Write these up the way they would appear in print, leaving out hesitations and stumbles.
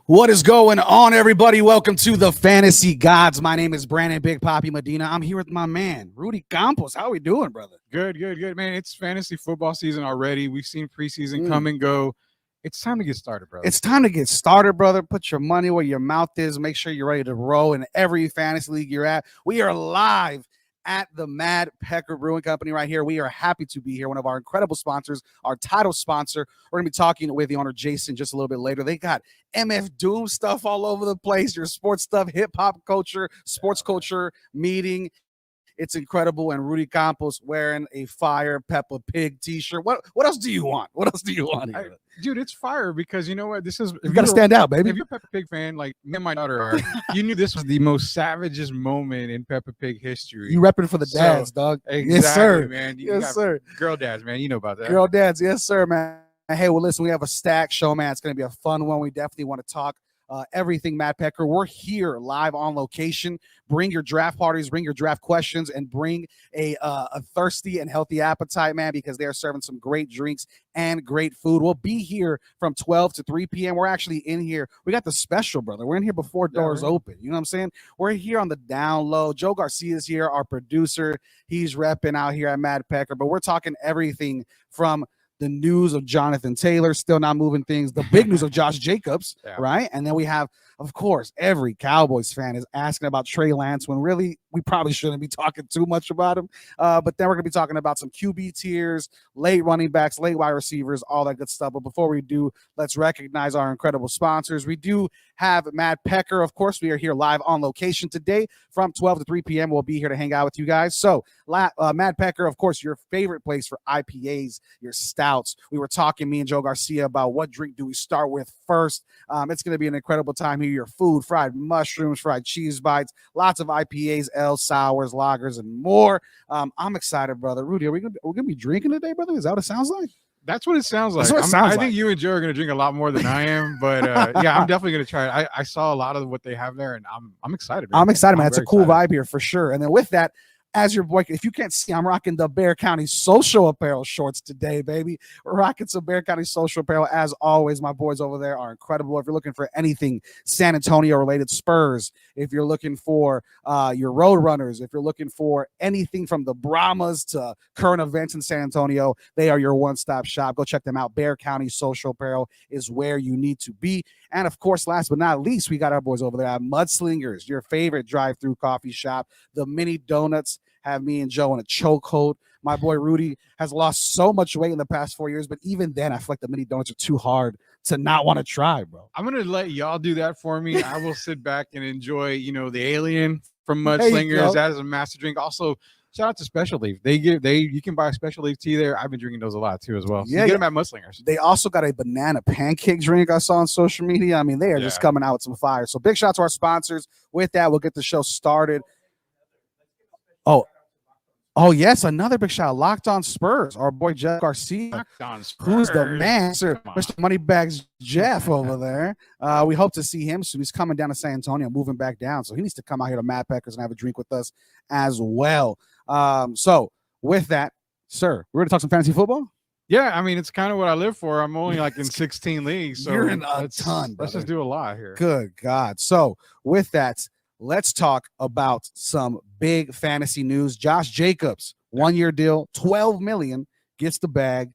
What is going on, everybody? Welcome to the Fantasy Gods. My name is Brandon Big Papi Medina. I'm here with my man, Rudy Campos. How are we doing, brother? Good, man. It's fantasy football season already. We've seen preseason come and go. It's time to get started, brother. It's time to get started, brother. Put your money where your mouth is. Make sure you're ready to roll in every fantasy league you're at. We are live at the Mad Pecker Brewing Company right here. We are happy to be here. One of our incredible sponsors, our title sponsor. We're going to be talking with the owner, Jason, just a little bit later. They got MF Doom stuff all over the place, your sports stuff, hip-hop culture, sports culture meeting. It's incredible. And Rudy Campos wearing a fire Peppa Pig t-shirt. What else do you want? What else do you want here? Dude, it's fire because you know what? This is you got to stand out, baby. If you're a Peppa Pig fan, like me and my daughter are, you knew this was the most savagest moment in Peppa Pig history. You repping for the dads, dog. Exactly, yes, sir. Man. Yes, sir. Girl dads, man. You know about that. Girl dads. Yes, sir, man. Hey, well, listen, we have a stack show, man. It's going to be a fun one. We definitely want to talk everything Mad Pecker. We're here live on location. Bring your draft parties, bring your draft questions, and bring a thirsty and healthy appetite, man, because they're serving some great drinks and great food. We'll be here from 12 to 3 p.m. We're actually in here. We got the special, brother. We're in here before doors open. You know what I'm saying? We're here on the down low. Joe Garcia is here, our producer. He's repping out here at Mad Pecker, but we're talking everything from the news of Jonathan Taylor still not moving things, the big news of Josh Jacobs, right? And then we have, of course, every Cowboys fan is asking about Trey Lance when really we probably shouldn't be talking too much about him. But then we're going to be talking about some QB tiers, late running backs, late wide receivers, all that good stuff. But before we do, let's recognize our incredible sponsors. We do have Mad Pecker. Of course, we are here live on location today from 12 to 3 p.m. We'll be here to hang out with you guys. So Mad Pecker, of course, your favorite place for IPAs, your stouts. We were talking, me and Joe Garcia, about what drink do we start with first. It's going to be an incredible time here. Your food, fried mushrooms, fried cheese bites, lots of IPAs, L sours, lagers, and more. I'm excited, brother. Rudy, we're gonna be drinking today, brother? Is that what it sounds like? That's what it sounds like. I think you and Joe are going to drink a lot more than I am, but yeah, I'm definitely going to try it. I saw a lot of what they have there, and I'm excited. Man. I'm excited, man. It's a cool vibe here for sure. And then with that, as your boy, if you can't see, I'm rocking the Bear County Social Apparel shorts today, baby. We're rocking some Bear County Social Apparel. As always, my boys over there are incredible. If you're looking for anything San Antonio-related, Spurs, if you're looking for your Road Runners, if you're looking for anything from the Brahmas to current events in San Antonio, they are your one-stop shop. Go check them out. Bear County Social Apparel is where you need to be. And, of course, last but not least, we got our boys over there at Mudslingers, your favorite drive-through coffee shop. The mini donuts have me and Joe in a chokehold. My boy Rudy has lost so much weight in the past 4 years, but even then, I feel like the mini donuts are too hard to not want to try, bro. I'm going to let y'all do that for me. I will sit back and enjoy, the alien from Mudslingers. That is a master drink. Also, shout out to Special Leaf. You can buy a Special Leaf tea there. I've been drinking those a lot too as well. So get them at Mudslingers. They also got a banana pancake drink I saw on social media. I mean, they are just coming out with some fire. So big shout out to our sponsors. With that, we'll get the show started. Oh, yes, another big shout. Locked On Spurs, our boy Jeff Garcia, who's the man, sir, Mr. Moneybags Jeff over there. We hope to see him soon. He's coming down to San Antonio, moving back down, so he needs to come out here to Mad Peckers and have a drink with us as well. So with that, sir, we're going to talk some fantasy football? Yeah, I mean, it's kind of what I live for. I'm only like in 16 leagues. So you're in a ton, brother. Let's just do a lot here. Good God. So with that, let's talk about some big fantasy news. Josh Jacobs, 1-year deal, $12 million, gets the bag.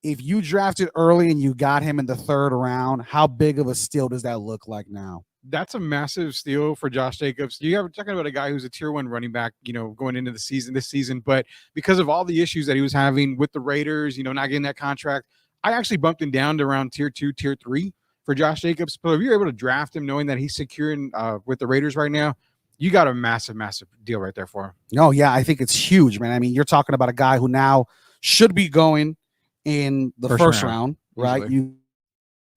If you drafted early and you got him in the third round, how big of a steal does that look like now? That's a massive steal for Josh Jacobs. We're talking about a guy who's a tier 1 running back, going into this season. But because of all the issues that he was having with the Raiders, not getting that contract, I actually bumped him down to around tier 2, tier 3. For Josh Jacobs. But if you're able to draft him knowing that he's securing with the Raiders right now, you got a massive deal right there for him. Oh, yeah, I think it's huge, man. I mean, you're talking about a guy who now should be going in the first round, right? Easily. You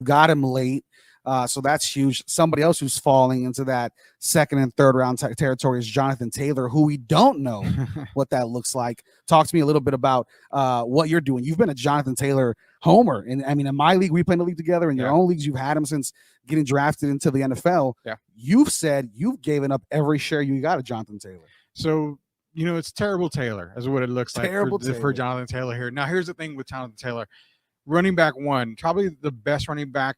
got him late. So that's huge. Somebody else who's falling into that second and third round territory is Jonathan Taylor, who we don't know what that looks like. Talk to me a little bit about what you're doing. You've been a Jonathan Taylor homer. And I mean, in my league, we play in the league together. In your own leagues, you've had him since getting drafted into the NFL. Yeah. You've said you've given up every share you got of Jonathan Taylor. So, it's terrible Taylor is what it looks like for Jonathan Taylor here. Now, here's the thing with Jonathan Taylor. running back one, probably the best running back,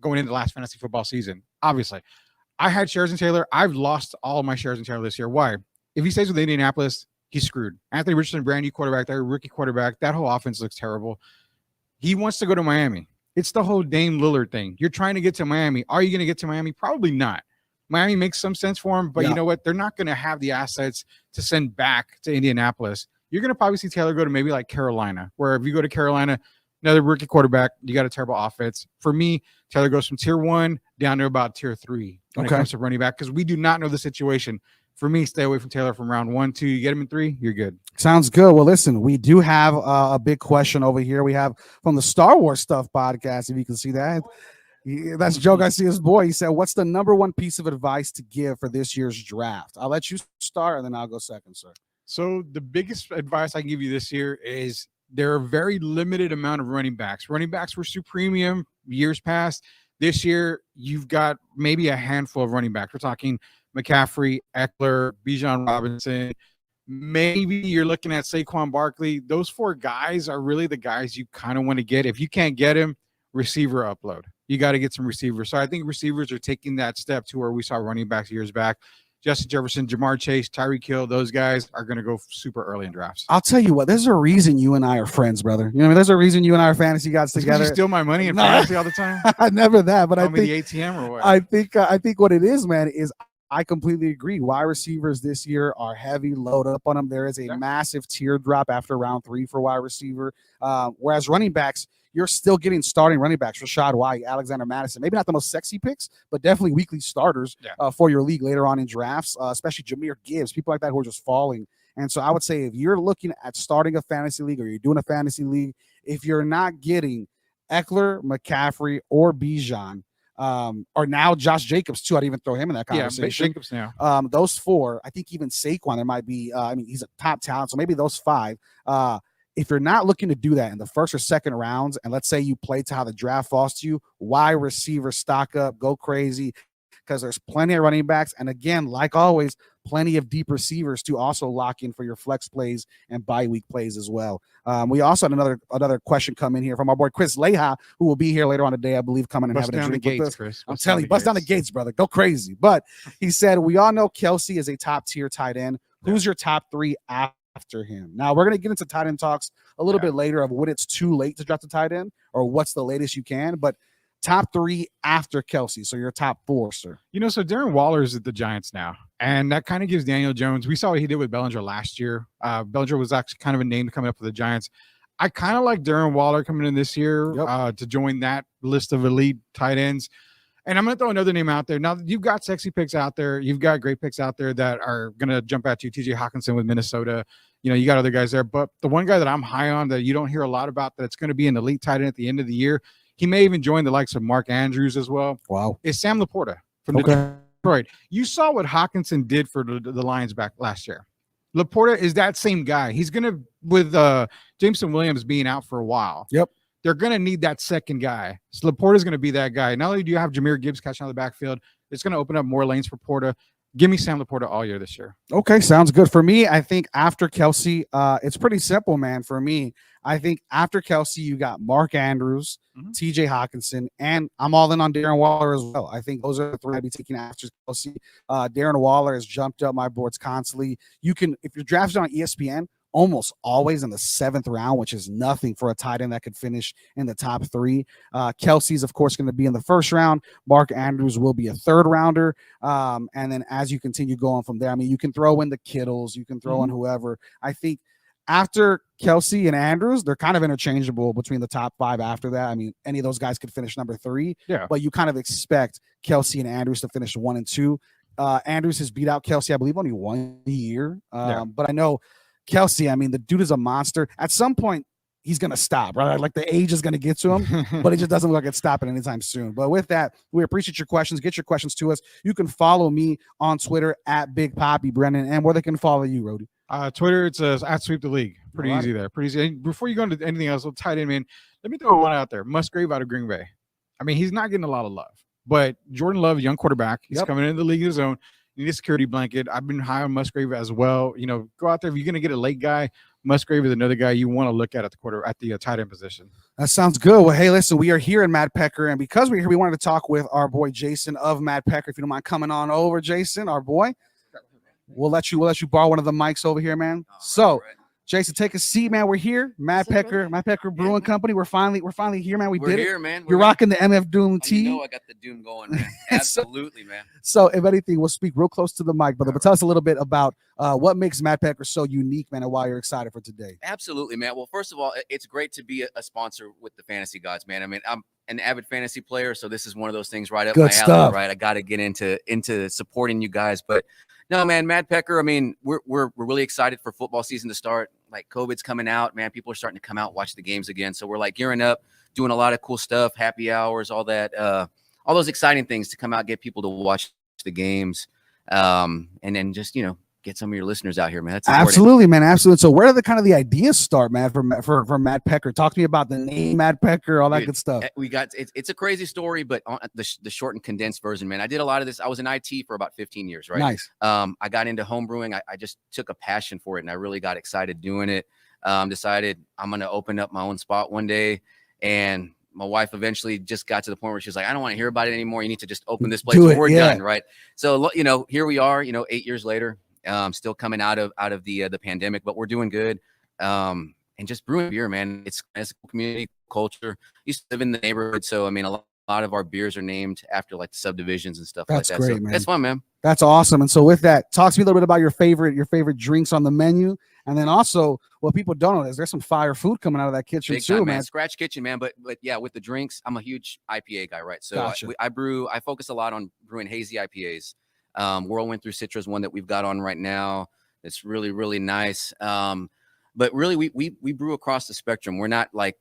going into the last fantasy football season. Obviously, I had shares in Taylor. I've lost all of my shares in Taylor this year. Why? If he stays with Indianapolis, he's screwed. Anthony Richardson, brand new quarterback, that rookie quarterback, that whole offense looks terrible. He wants to go to Miami. It's the whole Dame Lillard thing. You're trying to get to Miami. Are you going to get to Miami? Probably not. Miami makes some sense for him, but you know what? They're not going to have the assets to send back to Indianapolis. You're going to probably see Taylor go to maybe like Carolina, where if you go to Carolina, another rookie quarterback, you got a terrible offense. For me, Taylor goes from tier 1 down to about tier 3 when it comes to running back, because we do not know the situation. For me, stay away from Taylor from round 1, 2. You get him in 3, you're good. Sounds good. Well, listen, we do have a big question over here. We have from the Star Wars Stuff podcast, if you can see that. That's Joe Garcia's boy. He said, what's the number one piece of advice to give for this year's draft? I'll let you start, and then I'll go second, sir. So the biggest advice I can give you this year is there are a very limited amount of running backs. Running backs were premium years past. This year, you've got maybe a handful of running backs. We're talking McCaffrey, Eckler, Bijan Robinson. Maybe you're looking at Saquon Barkley. Those 4 guys are really the guys you kind of want to get. If you can't get him, receiver upload. You got to get some receivers. So I think receivers are taking that step to where we saw running backs years back. Justin Jefferson, Jamar Chase, Tyreek Hill, those guys are going to go super early in drafts. I'll tell you what, there's a reason you and I are friends, brother. You know, there's a reason you and I are fantasy guys together. You steal my money in fantasy all the time? Never that, but I think the ATM or what? I think what it is, man, is I completely agree. Wide receivers this year are heavy load up on them. There is a massive teardrop after round 3 for wide receiver. Whereas running backs, you're still getting starting running backs, Rashad White, Alexander Madison. Maybe not the most sexy picks, but definitely weekly starters for your league later on in drafts, especially Jahmyr Gibbs, people like that who are just falling. And so I would say if you're looking at starting a fantasy league or you're doing a fantasy league, if you're not getting Eckler, McCaffrey, or Bijan, or now Josh Jacobs too, I'd even throw him in that conversation. Yeah, Jacobs now. Those 4, I think even Saquon, there might be, he's a top talent, so maybe those 5. If you're not looking to do that in the first or second rounds, and let's say you play to how the draft falls to you, wide receiver stock up, go crazy, because there's plenty of running backs. And again, like always, plenty of deep receivers to also lock in for your flex plays and bye week plays as well. We also had another question come in here from our boy Chris Leha, who will be here later on today, I believe, coming and having a drink with us. Chris. I'm telling you, bust down the gates, brother. Go crazy. But he said, we all know Kelsey is a top tier tight end. Who's your top 3 after him? Now we're going to get into tight end talks a little bit later of when it's too late to draft a tight end or what's the latest you can, but top 3 after Kelsey. So your top 4, sir. So Darren Waller is at the Giants now, and that kind of gives Daniel Jones. We saw what he did with Bellinger last year. Bellinger was actually kind of a name coming up for the Giants. I kind of like Darren Waller coming in this year to join that list of elite tight ends. And I'm going to throw another name out there. Now, you've got sexy picks out there. You've got great picks out there that are going to jump at you. TJ Hawkinson with Minnesota. You got other guys there. But the one guy that I'm high on that you don't hear a lot about that's going to be an elite tight end at the end of the year, he may even join the likes of Mark Andrews as well. Wow. Is Sam Laporta from Detroit. You saw what Hawkinson did for the Lions back last year. Laporta is that same guy. He's going to, with Jameson Williams being out for a while. Yep. They're going to need that second guy. So Laporta is going to be that guy. Not only do you have Jahmyr Gibbs catching out of the backfield, it's going to open up more lanes for Porta. Give me Sam Laporta all year this year. Okay, sounds good. For me, I think after Kelsey, it's pretty simple, man. For me, I think after Kelsey, you got Mark Andrews, TJ Hawkinson, and I'm all in on Darren Waller as well. I think those are the 3 I'd be taking after Kelsey. Darren Waller has jumped up my boards constantly. You can, if you're drafted on ESPN, almost always in the 7th round, which is nothing for a tight end that could finish in the top 3. Kelsey's, of course, going to be in the 1st round. Mark Andrews will be a 3rd rounder. And then as you continue going from there, I mean, you can throw in the Kittles, you can throw in whoever. I think after Kelsey and Andrews, they're kind of interchangeable between the top 5 after that. I mean, any of those guys could finish number 3, but you kind of expect Kelsey and Andrews to finish 1 and 2. Andrews has beat out Kelsey, I believe, only 1 year. But I know Kelsey, I mean, the dude is a monster. At some point, he's going to stop, right? Like the age is going to get to him, but it just doesn't look like it's stopping anytime soon. But with that, we appreciate your questions. Get your questions to us. You can follow me on Twitter at Big Poppy Brennan, and where they can follow you, Rudy. Twitter, it's at Sweep the League. Pretty easy there. Pretty easy. And before you go into anything else, we'll tie it in, man. Let me throw one out there. Musgrave out of Green Bay. I mean, he's not getting a lot of love, but Jordan Love, young quarterback, he's coming into the league of his own. You need a security blanket. I've been high on Musgrave as well. You know, go out there if you're gonna get a late guy. Musgrave is another guy you want to look at the tight end position. That sounds good. Well, hey, listen, we are here in Mad Pecker, and because we're here, we wanted to talk with our boy Jason of Mad Pecker. If you don't mind coming on over, Jason, our boy. We'll let you borrow one of the mics over here, man. All right. Jason, take a seat, man. We're here, Mad Pecker Brewing Company. We're finally here, man. We're here, man. You're rocking the MF Doom tee. You know I got the Doom going, man. Absolutely, man. So, if anything, we'll speak real close to the mic, brother. But tell us a little bit about what makes Mad Pecker so unique, man, and why you're excited for today. Absolutely, man. Well, first of all, it's great to be a sponsor with the Fantasy Gods, man. I mean, I'm an avid fantasy player, so this is one of those things right up my alley, right? I got to get into supporting you guys, but no, man, Mad Pecker. I mean, we're really excited for football season to start. Like COVID's coming out, man. People are starting to come out, watch the games again. So we're like gearing up, doing a lot of cool stuff, happy hours, all that, all those exciting things to come out, get people to watch the games, and then just get some of your listeners out here, man. That's absolutely, man. Absolutely. So where did the ideas start, man, for Mad Pecker? Talk to me about the name Mad Pecker, all that good stuff. We got it's a crazy story, but on the short and condensed version, man. I did a lot of this. I was in IT for about 15 years, right? Nice. I got into home brewing. I just took a passion for it, and I really got excited doing it. Decided I'm gonna open up my own spot one day, and my wife eventually just got to the point where she was like, I don't want to hear about it anymore. You need to just open this place. We're done, right? So here we are, 8 years later. Still coming out of the pandemic, but we're doing good. And just brewing beer, man. It's a community culture. Used to live in the neighborhood, so I mean, a lot of our beers are named after like the subdivisions and stuff like that. That's great, so man. That's fun, man. That's awesome. And so with that, talk to me a little bit about your favorite drinks on the menu, and then also what people don't know is there's some fire food coming out of that kitchen Big too, time, man. Scratch kitchen, man. But yeah, with the drinks, I'm a huge IPA guy, right? So gotcha. I focus a lot on brewing hazy IPAs. Whirlwind Through Citra is one that we've got on right now. It's really, really nice. But really, we brew across the spectrum. We're not like,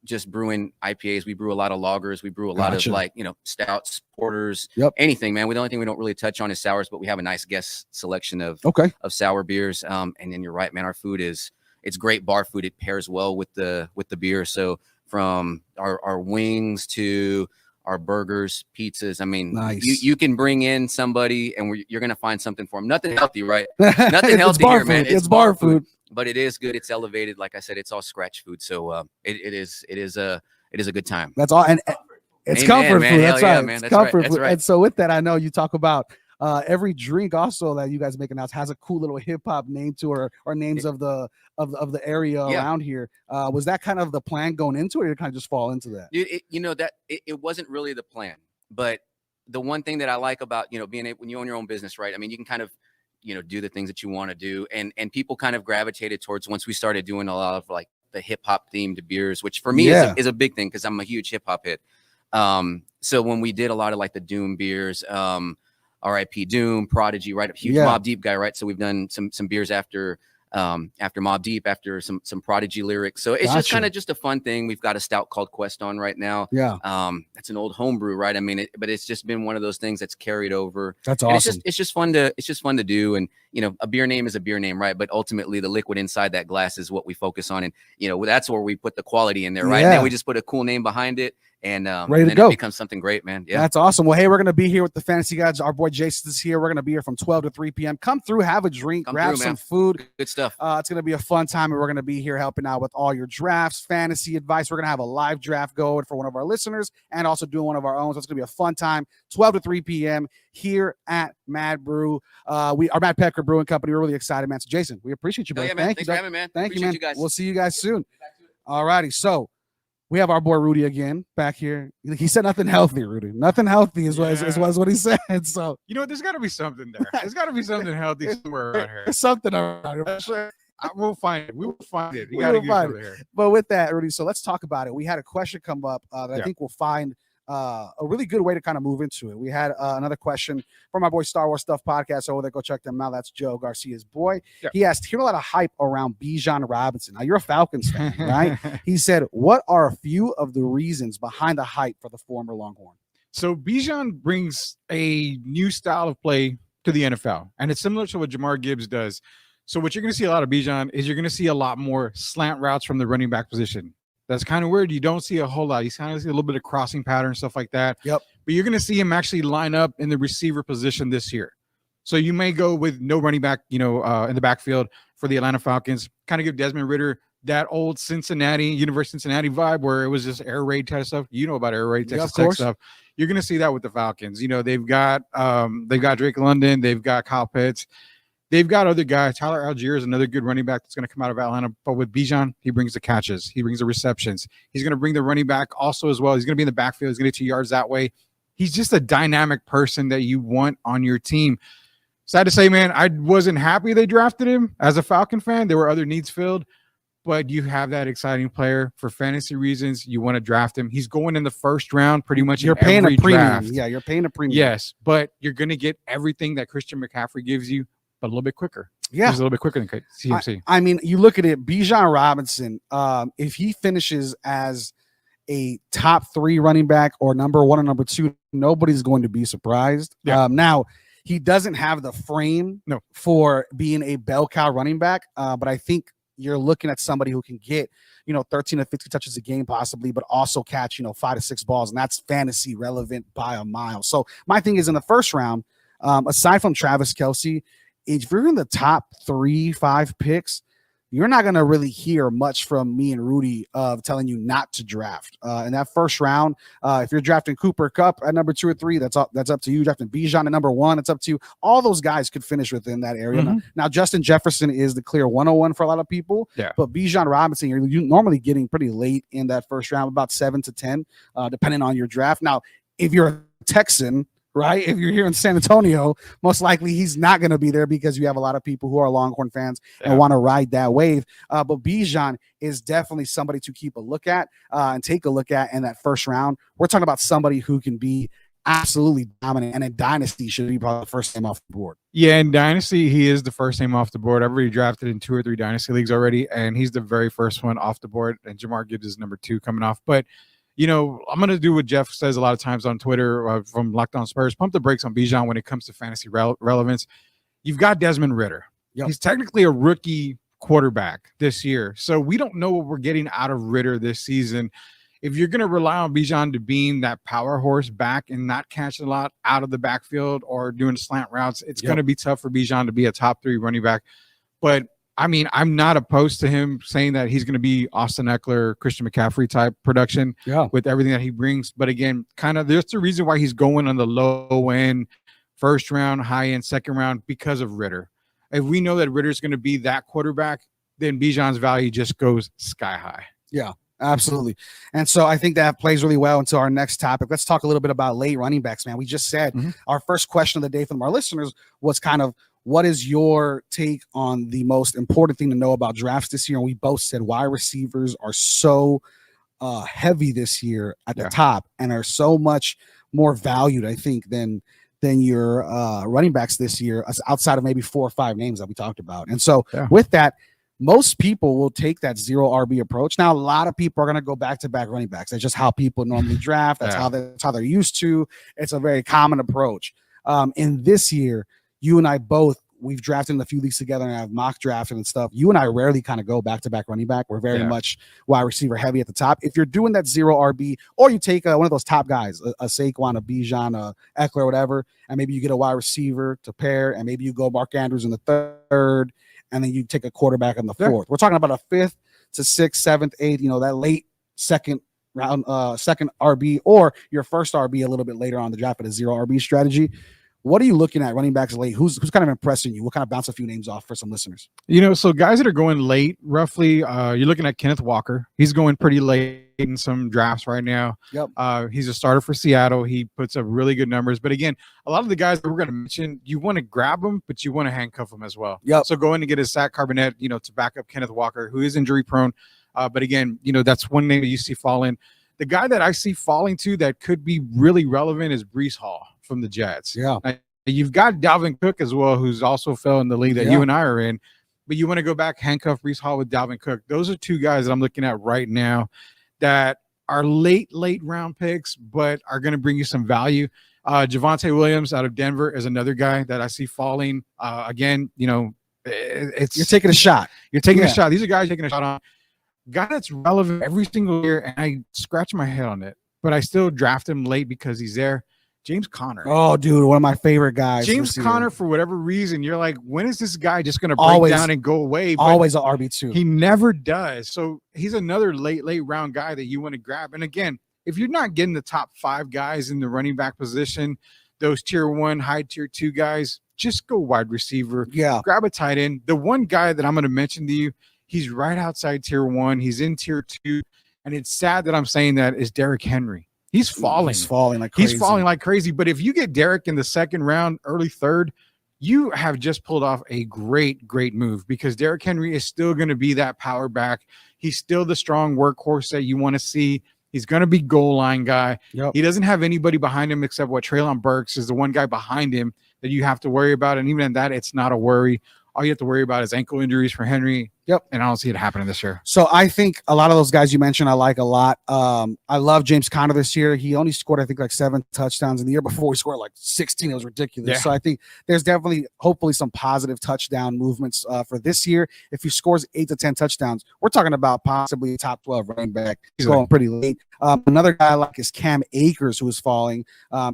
just brewing IPAs. We brew a lot of lagers. We brew a lot of like, stouts, porters, anything, man. The only thing we don't really touch on is sours, but we have a nice guest selection of sour beers. And then you're right, man. Our food it's great bar food. It pairs well with the beer. So from our wings to our burgers, pizzas. I mean, nice. You can bring in somebody and you're going to find something for them. Nothing healthy, right? Nothing healthy here, man. It's bar food. But it is good. It's elevated. Like I said, it's all scratch food. So it is a good time. That's all. And it's comfort food. That's right. Man. It's comfort food. Right. And so with that, I know you talk about every drink also that you guys make now has a cool little hip hop name to it or names of the area around here. Was that kind of the plan going into it, or did it kind of just fall into that? It wasn't really the plan, but the one thing that I like about being when you own your own business, right? I mean, you can kind of do the things that you want to do, and people kind of gravitated towards once we started doing a lot of like the hip hop themed beers, which for me is a big thing because I'm a huge hip hop hit. So when we did a lot of like the Doom beers, R.I.P. Doom, Prodigy, right? A huge Mobb Deep guy, right? So we've done some beers after Mobb Deep, after some Prodigy lyrics. So it's just kind of just a fun thing. We've got a stout called Quest on right now. Yeah. That's an old homebrew, right? I mean, but it's just been one of those things that's carried over. That's awesome. It's just fun to do. And a beer name is a beer name, right? But ultimately the liquid inside that glass is what we focus on. And that's where we put the quality in there, right? And then we just put a cool name behind it. And ready to go. It becomes something great, man. Yeah, that's awesome. Well, hey, we're gonna be here with the Fantasy Guys. Our boy Jason is here. We're gonna be here from 12 to 3 p.m. Come through, have a drink, grab some food. Good stuff. It's gonna be a fun time, and we're gonna be here helping out with all your drafts, fantasy advice. We're gonna have a live draft going for one of our listeners, and also doing one of our own. So it's gonna be a fun time. 12 to 3 p.m. here at Mad Brew. We are Mad Pecker Brewing Company. We're really excited, man. So Jason, we appreciate you, brother. Thanks for having me, man. Thank you, man. You guys. We'll see you guys soon. All righty. So we have our boy Rudy again back here. He said nothing healthy, Rudy. Nothing healthy is what he said. So there's got to be something there. There's got to be something healthy somewhere around here. There's something around here. We'll find it. We will find it. You got to get over here. But with that, Rudy, so let's talk about it. We had a question come up that I think we'll find a really good way to kind of move into it. We had another question from my boy Star Wars Stuff podcast over there. Go check them out. That's Joe Garcia's boy. Yeah. He asked, hear a lot of hype around Bijan Robinson. Now you're a Falcons fan, right? He said, what are a few of the reasons behind the hype for the former Longhorn? So Bijan brings a new style of play to the NFL, and it's similar to what Jamar Gibbs does. So what you're going to see a lot of Bijan is you're going to see a lot more slant routes from the running back position. That's kind of weird. You don't see a whole lot. You kind of see a little bit of crossing pattern, stuff like that. Yep. But you're going to see him actually line up in the receiver position this year. So you may go with no running back, in the backfield for the Atlanta Falcons, kind of give Desmond Ridder that old University of Cincinnati vibe where it was just air raid type stuff. You know about air raid, Texas Tech stuff. You're going to see that with the Falcons. They've got Drake London. They've got Kyle Pitts. They've got other guys. Tyler Algier is another good running back that's going to come out of Atlanta. But with Bijan, he brings the catches. He brings the receptions. He's going to bring the running back also as well. He's going to be in the backfield. He's going to get 2 yards that way. He's just a dynamic person that you want on your team. Sad to say, man, I wasn't happy they drafted him. As a Falcon fan, there were other needs filled. But you have that exciting player for fantasy reasons. You want to draft him. He's going in the first round pretty much. You're paying a premium. Draft. Yeah, you're paying a premium. Yes, but you're going to get everything that Christian McCaffrey gives you, but a little bit quicker. Yeah. He's a little bit quicker than CMC. I mean, you look at it, Bijan Robinson, if he finishes as a top 3 running back or number 1 or number 2, nobody's going to be surprised. Yeah. Now, he doesn't have the frame for being a bell cow running back, but I think you're looking at somebody who can get, 13 to 15 touches a game possibly, but also catch, 5 to 6 balls. And that's fantasy relevant by a mile. So my thing is in the first round, aside from Travis Kelce, if you're in the top 3-5 picks, you're not going to really hear much from me and Rudy of telling you not to draft. In that first round, if you're drafting Cooper Kupp at number 2 or 3, that's up to you. Drafting Bijan at number 1, it's up to you. All those guys could finish within that area. Mm-hmm. Now, Justin Jefferson is the clear 101 for a lot of people. Yeah. But Bijan Robinson, you're normally getting pretty late in that first round, about 7 to 10, depending on your draft. Now, if you're a Texan, right? If you're here in San Antonio, most likely he's not going to be there because you have a lot of people who are Longhorn fans and want to ride that wave. But Bijan is definitely somebody to keep a look at and take a look at in that first round. We're talking about somebody who can be absolutely dominant, and in Dynasty should be probably the first name off the board. Yeah, in Dynasty, he is the first name off the board. I've already drafted in 2 or 3 Dynasty leagues already, and he's the very first one off the board, and Jamar Gibbs is number 2 coming off. But I'm going to do what Jeff says a lot of times on Twitter from Locked On Spurs. Pump the brakes on Bijan when it comes to fantasy relevance. You've got Desmond Ridder. Yep. He's technically a rookie quarterback this year. So we don't know what we're getting out of Ridder this season. If you're going to rely on Bijan to being that power horse back and not catching a lot out of the backfield or doing slant routes, it's going to be tough for Bijan to be a top 3 running back. But I mean, I'm not opposed to him saying that he's going to be Austin Eckler, Christian McCaffrey type production with everything that he brings. But again, kind of there's the reason why he's going on the low end, first round, high end, second round because of Ridder. If we know that Ridder's going to be that quarterback, then Bijan's value just goes sky high. Yeah, absolutely. And so I think that plays really well into our next topic. Let's talk a little bit about late running backs, man. We just said our first question of the day from our listeners was kind of, what is your take on the most important thing to know about drafts this year? And we both said wide receivers are so heavy this year at the top and are so much more valued, I think, than your running backs this year, outside of maybe 4 or 5 names that we talked about. And so with that, most people will take that 0 RB approach. Now, a lot of people are going to go back-to-back running backs. That's just how people normally draft. That's how they're used to. It's a very common approach. In this year, you and I both, we've drafted in a few leagues together and have mock drafted and stuff. You and I rarely kind of go back-to-back running back. We're very much wide receiver heavy at the top. If you're doing that 0 RB, or you take one of those top guys, a Saquon, a Bijan, a Eckler, whatever, and maybe you get a wide receiver to pair, and maybe you go Mark Andrews in the 3rd, and then you take a quarterback in the 4th. We're talking about a 5th to 6th, 7th, 8th, that late second round, second RB, or your first RB a little bit later on the draft at a 0 RB strategy. What are you looking at running backs late? Who's kind of impressing you? We'll kind of bounce a few names off for some listeners. So guys that are going late, roughly, you're looking at Kenneth Walker. He's going pretty late in some drafts right now. Yep. He's a starter for Seattle. He puts up really good numbers. But again, a lot of the guys that we're going to mention, you want to grab them, but you want to handcuff them as well. Yep. So go in and get a Zach Carbonet, to back up Kenneth Walker, who is injury prone. But again, that's one name that you see falling. The guy that I see falling to that could be really relevant is Breece Hall from the Jets. Yeah. You've got Dalvin Cook as well, who's also fell in the league that you and I are in. But you want to go back, handcuff Breece Hall with Dalvin Cook. Those are 2 guys that I'm looking at right now that are late round picks, but are going to bring you some value. Javonte Williams out of Denver is another guy that I see falling. Again, it's you're taking a shot. You're taking a shot. These are guys taking a shot on. Guy that's relevant every single year, and I scratch my head on it, but I still draft him late because he's there. James Conner. Oh, dude, one of my favorite guys. James this year. Conner, for whatever reason, you're like, when is this guy just going to break Always- down and go away? But always an RB2. he never does. So he's another late round guy that you want to grab. And again, if you're not getting the top 5 guys in the running back position, those tier 1, high tier 2 guys, just go wide receiver. Yeah. Grab a tight end. The one guy that I'm going to mention to you, he's right outside tier 1. He's in tier 2. And it's sad that I'm saying that, is Derrick Henry. He's falling. He's falling like crazy. He's falling like crazy. But if you get Derrick in the 2nd round, early 3rd, you have just pulled off a great move, because Derrick Henry is still going to be that power back. He's still the strong workhorse that you want to see. He's going to be goal line guy. Yep. He doesn't have anybody behind him except what Treylon Burks is the one guy behind him that you have to worry about. And even at that, it's not a worry. All you have to worry about is ankle injuries for Henry. Yep. And I don't see it happening this year. So I think a lot of those guys you mentioned, I like a lot. I love James Conner this year. He only scored, I think, like 7 touchdowns. In the year before, he scored like 16. It was ridiculous. Yeah. So I think there's definitely, hopefully, some positive touchdown movements for this year. If he scores 8 to 10 touchdowns, we're talking about possibly a top 12 running back. He's going pretty late. Another guy I like is Cam Akers, who is falling.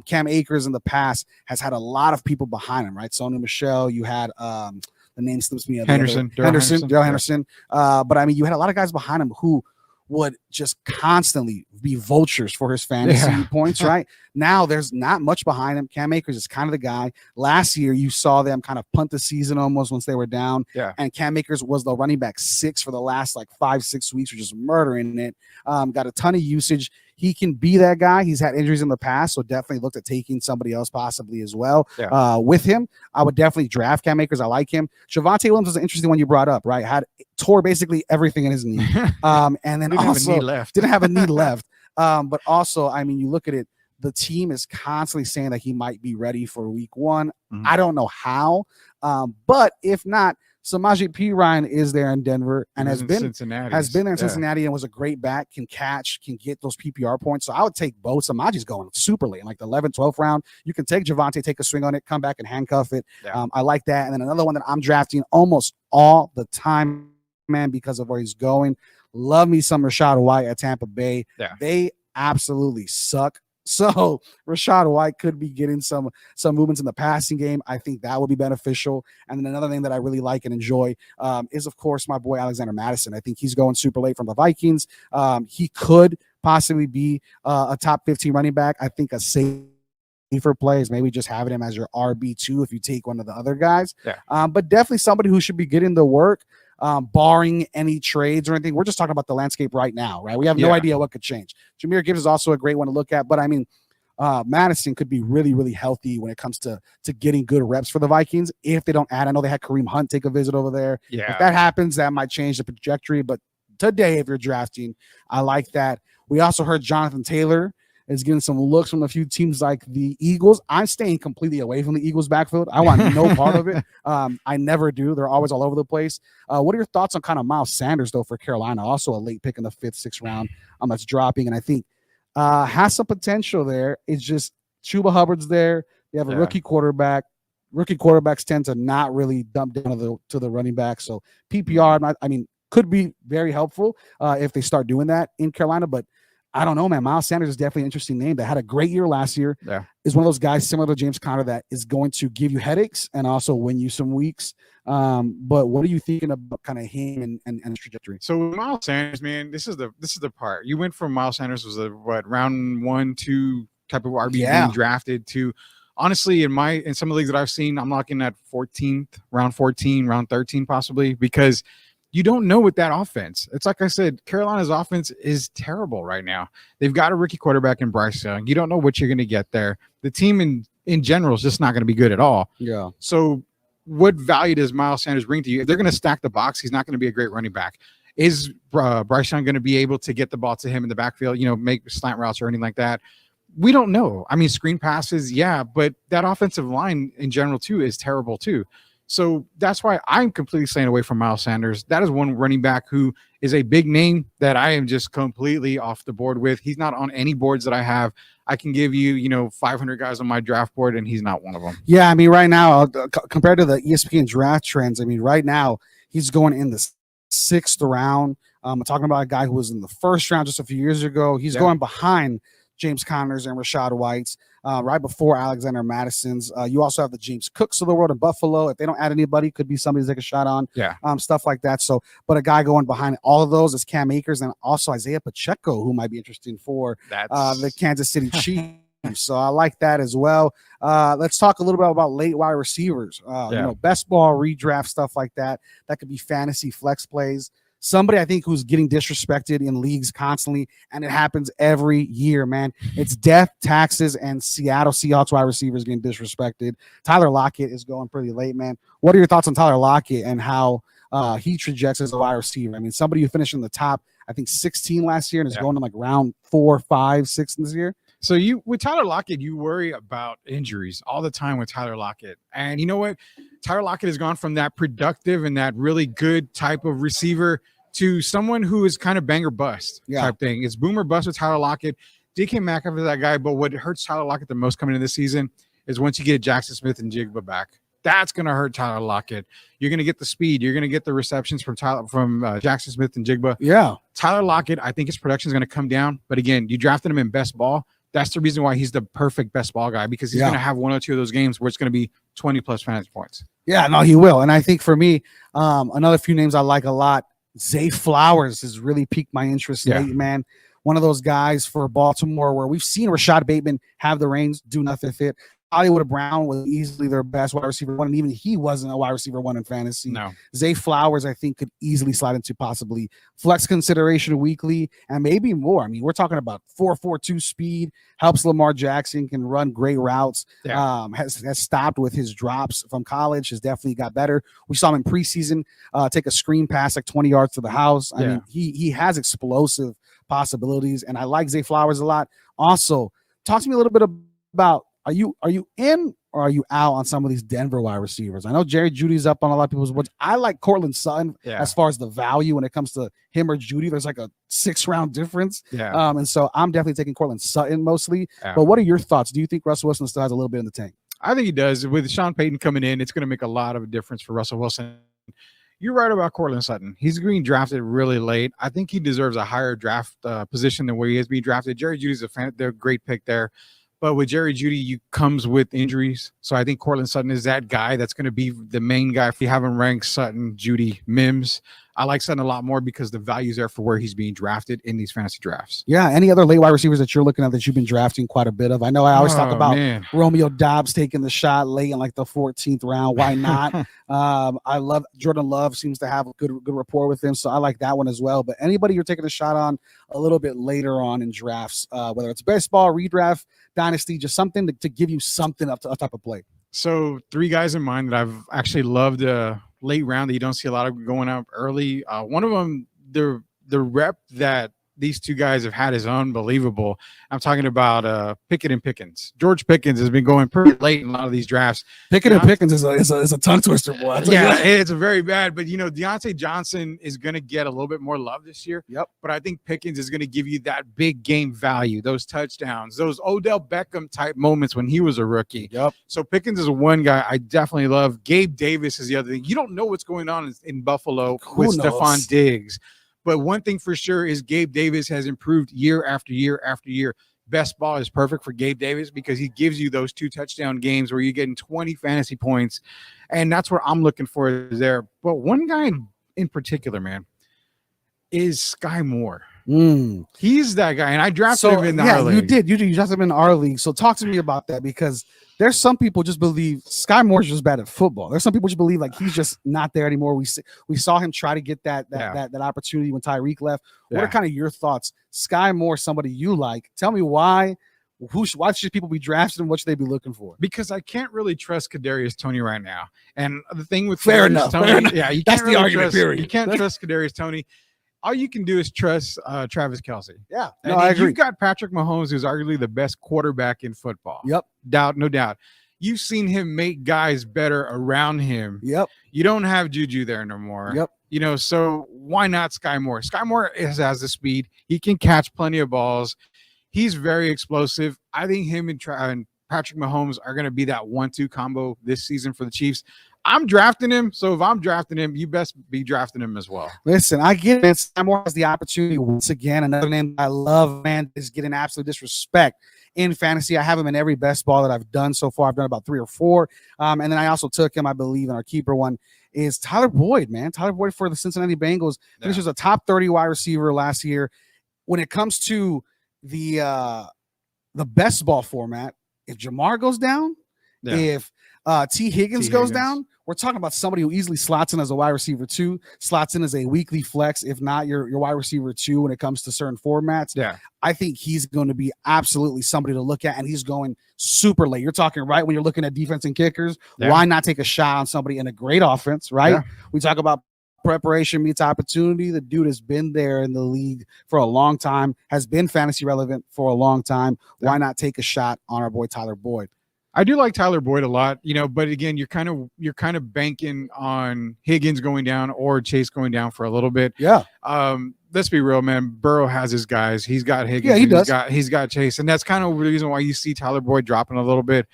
Cam Akers in the past has had a lot of people behind him, right? Sony Michel, you had the name slips me. Henderson. Darrell Henderson. But I mean, you had a lot of guys behind him who would just constantly be vultures for his fantasy points, right? Now there's not much behind him. Cam Akers is kind of the guy. Last year, you saw them kind of punt the season almost once they were down. Yeah. And Cam Akers was the running back 6 for the last like 5-6 weeks, which is murdering it. Got a ton of usage. He can be that guy. He's had injuries in the past, so definitely looked at taking somebody else possibly as well. With him, I would definitely draft Cam Akers. I like him. Javonte Williams was an interesting one you brought up, right? Tore basically everything in his knee. And then didn't also didn't have a knee left. But also, I mean, you look at it, the team is constantly saying that he might be ready for week 1. Mhm. I don't know how. But if not, Samaje Perine is there in Denver and has been there in Cincinnati and was a great back, can catch, can get those PPR points. So I would take both. Samaje's going super late, in like the 11th, 12th round. You can take Javonte, take a swing on it, come back and handcuff it. I like that. And then another one that I'm drafting almost all the time, man, because of where he's going. Love me some Rachaad White at Tampa Bay. They absolutely suck. So Rachaad White could be getting some movements in the passing game. I think that would be beneficial. And then another thing that I really like and enjoy is, of course, my boy Alexander Mattison. I think he's going super late from the Vikings. He could possibly be a top 15 running back. I think a safer play is maybe just having him as your RB2 if you take one of the other guys. But definitely somebody who should be getting the work. Barring any trades or anything. We're just talking about the landscape right now, right? We have no idea what could change. Jahmyr Gibbs is also a great one to look at, but I mean, Madison could be really healthy when it comes to getting good reps for the Vikings if they don't add. I know they had Kareem Hunt take a visit over there. If that happens, that might change the trajectory, but today, if you're drafting, I like that. We also heard Jonathan Taylor is getting some looks from a few teams like the Eagles. I'm staying completely away from the Eagles backfield. I want no part of it. I never do. They're always all over the place. What are your thoughts on kind of Miles Sanders, though, for Carolina? Also a late pick in the 5th, 6th round. That's dropping, and I think has some potential there. It's just Chuba Hubbard's there. They have a rookie quarterback. Rookie quarterbacks tend to not really dump down to the running back. So PPR, could be very helpful if they start doing that in Carolina, but I don't know, man. Miles Sanders is definitely an interesting name that had a great year last year. Is one of those guys similar to James Conner that is going to give you headaches and also win you some weeks. But what are you thinking about kind of him and his trajectory? So Miles Sanders, man, this is the part. You went from Miles Sanders was round 1, 2 type of RB being drafted to, honestly, in some of the leagues that I've seen, I'm looking at 14th, round 14, round 13 possibly, because you don't know with that offense. It's like I said, Carolina's offense is terrible right now. They've got a rookie quarterback in Bryce Young. You don't know what you're going to get there. The team in general is just not going to be good at all. So what value does Miles Sanders bring to you? If they're going to stack the box, he's not going to be a great running back. Is Bryce Young going to be able to get the ball to him in the backfield, make slant routes or anything like that? We don't know. I mean, screen passes, but that offensive line in general too is terrible too. So that's why I'm completely staying away from Miles Sanders. That is one running back who is a big name that I am just completely off the board with. He's not on any boards that I have. I can give you, 500 guys on my draft board, and he's not one of them. Yeah, I mean, right now, compared to the ESPN draft trends, I mean, right now, he's going in the 6th round. I'm talking about a guy who was in the 1st round just a few years ago. He's going behind James Conners and Rachaad White's. right before Alexander Madison's. You also have the James Cooks of the world in Buffalo. If they don't add anybody, could be somebody to take a shot on. Yeah. Stuff like that. So, but a guy going behind all of those is Cam Akers and also Isaiah Pacheco, who might be interesting for the Kansas City Chiefs. So I like that as well. Let's talk a little bit about late wide receivers. Best ball redraft, stuff like that. That could be fantasy flex plays. Somebody I think who's getting disrespected in leagues constantly, and it happens every year, man. It's death, taxes, and Seattle Seahawks wide receivers getting disrespected. Tyler Lockett is going pretty late, man. What are your thoughts on Tyler Lockett and how he trajects as a wide receiver? I mean, somebody who finished in the top, I think 16 last year and is going to like round 4, 5, 6 this year. So with Tyler Lockett, you worry about injuries all the time with Tyler Lockett. And you know what? Tyler Lockett has gone from that productive and that really good type of receiver to someone who is kind of bang or bust type thing. It's boom or bust with Tyler Lockett. DK Metcalf is that guy, but what hurts Tyler Lockett the most coming into this season is once you get Jackson Smith and Jigba back. That's going to hurt Tyler Lockett. You're going to get the speed. You're going to get the receptions from Jackson Smith and Jigba. Yeah. Tyler Lockett, I think his production is going to come down. But again, you drafted him in best ball. That's the reason why he's the perfect best ball guy, because he's going to have 1 or 2 of those games where it's going to be 20-plus fantasy points. Yeah, no, he will. And I think for me, another few names I like a lot, Zay Flowers has really piqued my interest late, man. One of those guys for Baltimore where we've seen Rashad Bateman have the reins, do nothing fit. Hollywood Brown was easily their best wide receiver one, and even he wasn't a wide receiver one in fantasy. No. Zay Flowers, I think, could easily slide into possibly flex consideration weekly and maybe more. I mean, we're talking about 4.42 speed, helps Lamar Jackson, can run great routes, has stopped with his drops from college, has definitely got better. We saw him in preseason take a screen pass like 20 yards to the house. I mean, he has explosive possibilities, and I like Zay Flowers a lot. Also, talk to me a little bit about, Are you in or are you out on some of these Denver wide receivers? I know Jerry Judy's up on a lot of people's boards. I like Cortland Sutton as far as the value when it comes to him or Judy. There's like a 6-round difference. And so I'm definitely taking Cortland Sutton mostly. But what are your thoughts? Do you think Russell Wilson still has a little bit in the tank? I think he does. With Sean Payton coming in, it's going to make a lot of a difference for Russell Wilson. You're right about Cortland Sutton. He's being drafted really late. I think he deserves a higher draft position than where he is being drafted. Jerry Judy's they're a great pick there. But with Jerry Judy, comes with injuries. So I think Cortland Sutton is that guy that's going to be the main guy. If you haven't ranked Sutton, Judy, Mims, I like Sutton a lot more because the value's there for where he's being drafted in these fantasy drafts. Yeah. Any other late wide receivers that you're looking at that you've been drafting quite a bit of? I know I always talk about Romeo Doubs taking the shot late in like the 14th round. Why not? I love Jordan Love, seems to have a good rapport with him. So I like that one as well. But anybody you're taking a shot on a little bit later on in drafts, whether it's best ball, redraft, dynasty, just something to give you something up to a type of play. So 3 guys in mind that I've actually loved late round that you don't see a lot of going up early. One of them, the rep that these 2 guys have had is unbelievable. I'm talking about Pickett and Pickens. George Pickens has been going pretty late in a lot of these drafts. Pickett and Pickens is a tongue twister, boy. It's a very bad. But Deontay Johnson is going to get a little bit more love this year. Yep. But I think Pickens is going to give you that big game value, those touchdowns, those Odell Beckham type moments when he was a rookie. Yep. So Pickens is one guy I definitely love. Gabe Davis is the other thing. You don't know what's going on in Buffalo with Stephon Diggs. But one thing for sure is Gabe Davis has improved year after year after year. Best ball is perfect for Gabe Davis because he gives you those 2 touchdown games where you're getting 20 fantasy points. And that's what I'm looking for there. But one guy in particular, man, is Sky Moore. He's that guy. And I drafted him in our league. You drafted him in our league. So talk to me about that, because there's some people just believe Sky Moore's just bad at football. There's some people just believe like he's just not there anymore. We saw him try to get that opportunity when Tyreek left. What are kind of your thoughts? Sky Moore, somebody you like. Tell me why. Why should people be drafted and what should they be looking for? Because I can't really trust Kadarius Toney right now. And the thing with fair enough. Yeah, you that's can't the argument. Period. You can't trust Kadarius Toney. All you can do is trust Travis Kelce. Yeah, no, I agree. You've got Patrick Mahomes, who's arguably the best quarterback in football. Yep. No doubt. You've seen him make guys better around him. Yep. You don't have Juju there no more. Yep. So why not Sky Moore? Sky Moore has the speed. He can catch plenty of balls. He's very explosive. I think him and Patrick Mahomes are going to be that 1-2 combo this season for the Chiefs. I'm drafting him, so if I'm drafting him, you best be drafting him as well. Listen, I get it. Sky Moore has the opportunity once again. Another name I love, man, is getting absolute disrespect in fantasy. I have him in every best ball that I've done so far. I've done about 3 or 4. And then I also took him, I believe, in our keeper one is Tyler Boyd, man. Tyler Boyd for the Cincinnati Bengals. Finishes a top 30 wide receiver last year. When it comes to the best ball format, if Jamar goes down, if T. Higgins goes down, we're talking about somebody who easily slots in as a wide receiver 2, slots in as a weekly flex, if not your wide receiver 2 when it comes to certain formats. Yeah. I think he's going to be absolutely somebody to look at, and he's going super late. You're talking right when you're looking at defense and kickers. Yeah. Why not take a shot on somebody in a great offense, right? Yeah. We talk about preparation meets opportunity. The dude has been there in the league for a long time, has been fantasy relevant for a long time. Yeah. Why not take a shot on our boy Tyler Boyd? I do like Tyler Boyd a lot, but again, you're kind of banking on Higgins going down or Chase going down for a little bit. Yeah. Let's be real, man. Burrow has his guys. He's got Higgins. Yeah, he does. He's got Chase, and that's kind of the reason why you see Tyler Boyd dropping a little bit.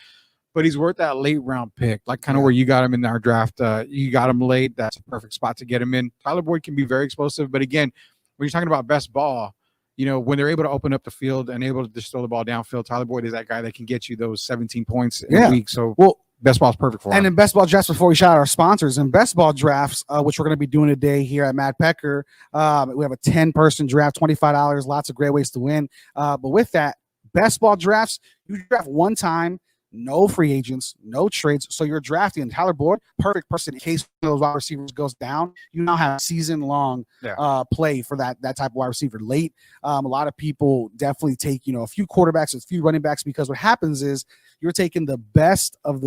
But he's worth that late round pick, like kind of where you got him in our draft. You got him late. That's a perfect spot to get him in. Tyler Boyd can be very explosive, but again, when you're talking about best ball, when they're able to open up the field and able to just throw the ball downfield, Tyler Boyd is that guy that can get you those 17 points in a week. So, best ball is perfect for him. And in best ball drafts, before we shout out our sponsors, in best ball drafts, which we're going to be doing today here at Mad Pecker, we have a 10-person draft, $25, lots of great ways to win. But with that, best ball drafts, you draft one time, no free agents, no trades. So you're drafting Tyler Boyd, perfect person in case one of those wide receivers goes down. You now have season-long play for that type of wide receiver late. A lot of people definitely take, a few quarterbacks, a few running backs, because what happens is you're taking the best of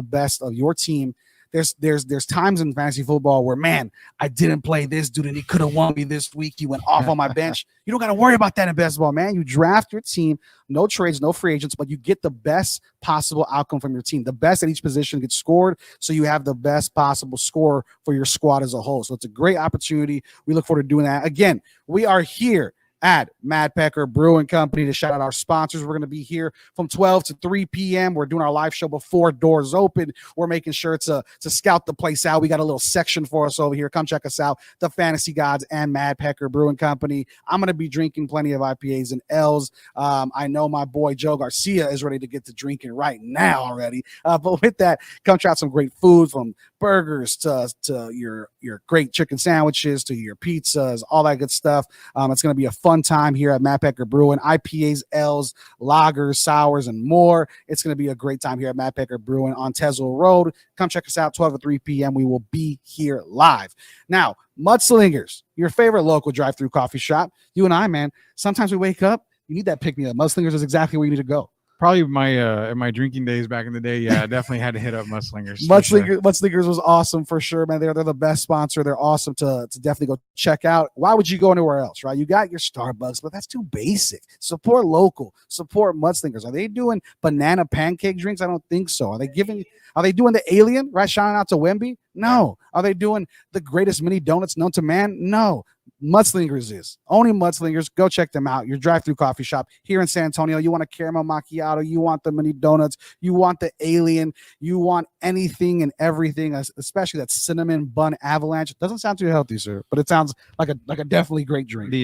your team. There's times in fantasy football where, man, I didn't play this dude and he could have won me this week. He went off on my bench. You don't got to worry about that in best ball, man. You draft your team, no trades, no free agents, but you get the best possible outcome from your team. The best at each position gets scored, so you have the best possible score for your squad as a whole. So it's a great opportunity. We look forward to doing that. Again, we are here at Mad Pecker Brewing Company to shout out our sponsors. We're going to be here from 12 to 3 p.m. We're doing our live show before doors open. We're making sure to scout the place out. We got a little section for us over here. Come check us out, the Fantasy Gods and Mad Pecker Brewing Company. I'm going to be drinking plenty of IPAs and L's. I know my boy Joe Garcia is ready to get to drinking right now already. But with that, come try out some great food, from burgers to your great chicken sandwiches to your pizzas, all that good stuff. It's going to be a fun time here at Mad Pecker Brewing. IPAs, L's, lagers, sours, and more. It's going to be a great time here at Mad Pecker Brewing on Tesla Road. Come check us out, 12 to 3 p.m. We will be here live. Now, Mudslingers, your favorite local drive-through coffee shop. You and I, man, sometimes we wake up, you need that pick-me-up. Mudslingers is exactly where you need to go. Probably in my drinking days back in the day, I definitely had to hit up Mudslingers. Mudslingers was awesome for sure, man. They're the best sponsor. They're awesome to definitely go check out. Why would you go anywhere else, right? You got your Starbucks, but that's too basic. Support local. Support Mudslingers. Are they doing banana pancake drinks? I don't think so. Are they doing the Alien, right? Shouting out to Wemby? No. Are they doing the greatest mini donuts known to man? No. Mudslingers is. Only Mudslingers. Go check them out. Your drive-through coffee shop here in San Antonio. You want a caramel macchiato. You want the mini donuts. You want the Alien. You want anything and everything, especially that cinnamon bun avalanche. It doesn't sound too healthy, sir, but it sounds like a definitely great drink.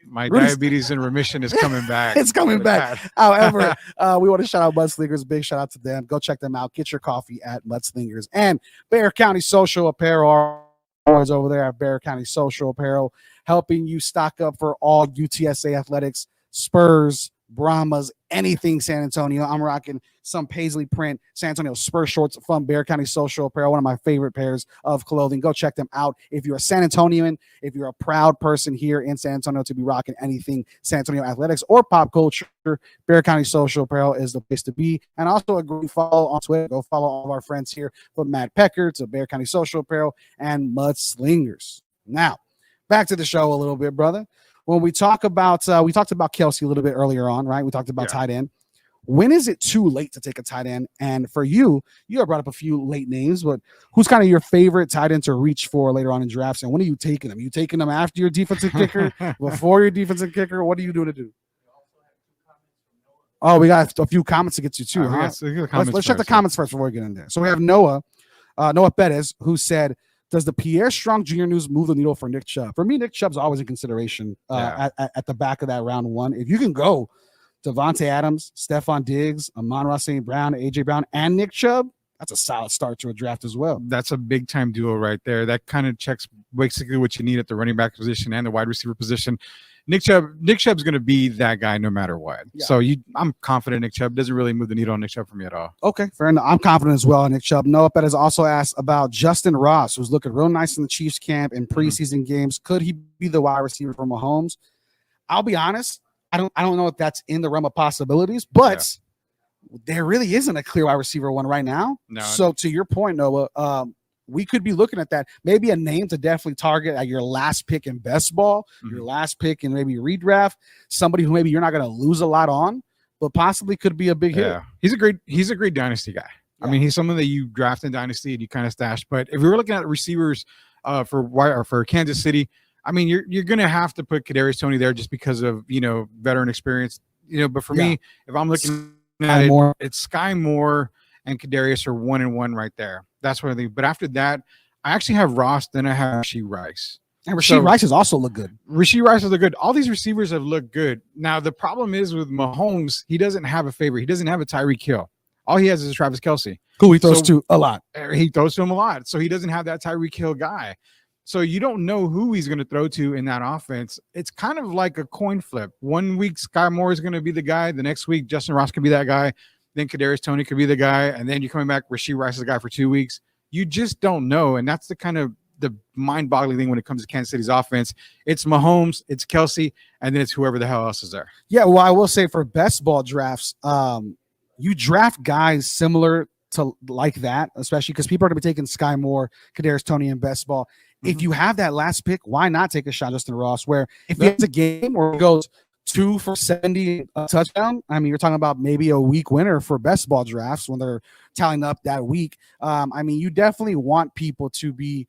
My diabetes in remission is coming back. It's coming back. However, we want to shout out Mudslingers. Big shout out to them. Go check them out. Get your coffee at Mudslingers. And Bexar County Social Apparel is over there at Bexar County Social Apparel, helping you stock up for all UTSA athletics, Spurs, Brahmas, anything San Antonio. I'm rocking some paisley print San Antonio Spurs shorts from Bexar County Social Apparel, one of my favorite pairs of clothing. Go check them out. If you're a San Antonian, if you're a proud person here in San Antonio to be rocking anything San Antonio athletics or pop culture, Bexar County Social Apparel is the place to be. And also a great follow on Twitter. Go follow all of our friends here from Mad Pecker to Bexar County Social Apparel and Mudslingers. Now, back to the show a little bit, brother. When we talked about Kelsey a little bit earlier on, right? We talked about tight end. When is it too late to take a tight end? And for you have brought up a few late names, but who's kind of your favorite tight end to reach for later on in drafts? And when are you taking them? Are you taking them after your defensive kicker, before your defensive kicker? What are you doing to do? Oh, we got a few comments to get to too, huh? Let's check the comments first before we get in there. So we have Noah Bettis, who said, does the Pierre Strong Jr. news move the needle for Nick Chubb? For me, Nick Chubb's always in consideration at the back of that round one. If you can go Devontae Adams, Stephon Diggs, Amon-Ra St. Brown, AJ Brown, and Nick Chubb, that's a solid start to a draft as well. That's a big time duo right there. That kind of checks basically what you need at the running back position and the wide receiver position. Nick Chubb's going to be that guy no matter what. Yeah. So I'm confident Nick Chubb doesn't really move the needle on Nick Chubb for me at all. Okay, fair enough. I'm confident as well in Nick Chubb. Noah Pettis also asked about Justin Ross, who's looking real nice in the Chiefs camp in preseason games. Could he be the wide receiver for Mahomes? I'll be honest. I don't know if that's in the realm of possibilities, but there really isn't a clear wide receiver one right now. No. So to your point, Noah, we could be looking at that. Maybe a name to definitely target at your last pick in best ball, your last pick in maybe redraft, somebody who maybe you're not going to lose a lot on, but possibly could be a big hit. He's a great dynasty guy. I mean, he's someone that you draft in dynasty and you kind of stash. But if we were looking at receivers for Kansas City, I mean, you're going to have to put Kadarius Toney there just because of, veteran experience, but for me, if I'm looking at it, it's Sky Moore and Kadarius are 1-1 right there. That's what I think. But after that, I actually have Ross, then I have Rashee Rice. And Rashee Rice has also looked good. Rashee Rice has looked good. All these receivers have looked good. Now, the problem is with Mahomes, he doesn't have a favorite. He doesn't have a Tyreek Hill. All he has is Travis Kelce. Who he throws to a lot. He throws to him a lot. So he doesn't have that Tyreek Hill guy. So you don't know who he's going to throw to in that offense. It's kind of like a coin flip. 1 week, Sky Moore is going to be the guy. The next week, Justin Ross could be that guy. Then Kadarius Toney could be the guy. And then you're coming back, Rashee Rice is the guy for 2 weeks. You just don't know. And that's the kind of the mind-boggling thing when it comes to Kansas City's offense. It's Mahomes, it's Kelce, and then it's whoever the hell else is there. Yeah, well, I will say for best ball drafts, you draft guys similar to like that, especially because people are going to be taking Sky Moore, Kadarius Toney, and best ball. If you have that last pick, why not take a shot Justin Ross? Where if he has a game where he goes 2 for 70 a touchdown, I mean, you're talking about maybe a week winner for best ball drafts when they're tallying up that week. I mean, you definitely want people to be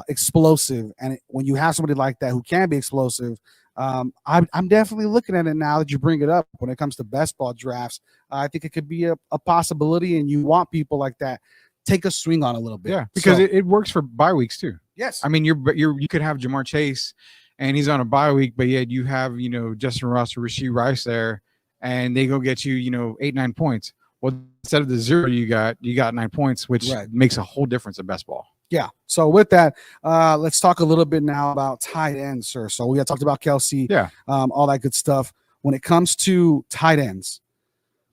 explosive, and when you have somebody like that who can be explosive, I'm definitely looking at it now that you bring it up. When it comes to best ball drafts, I think it could be a possibility, and you want people like that take a swing on a little bit. Yeah, because it works for bye weeks too. Yes, I mean you could have Jamar Chase, and he's on a bye week, but yet you have Justin Ross or Rashee Rice there, and they go get you 8-9 points. Well, instead of the 0 you got 9 points, which makes a whole difference in best ball. Yeah. So with that, let's talk a little bit now about tight ends, sir. So we had talked about Kelce, all that good stuff. When it comes to tight ends,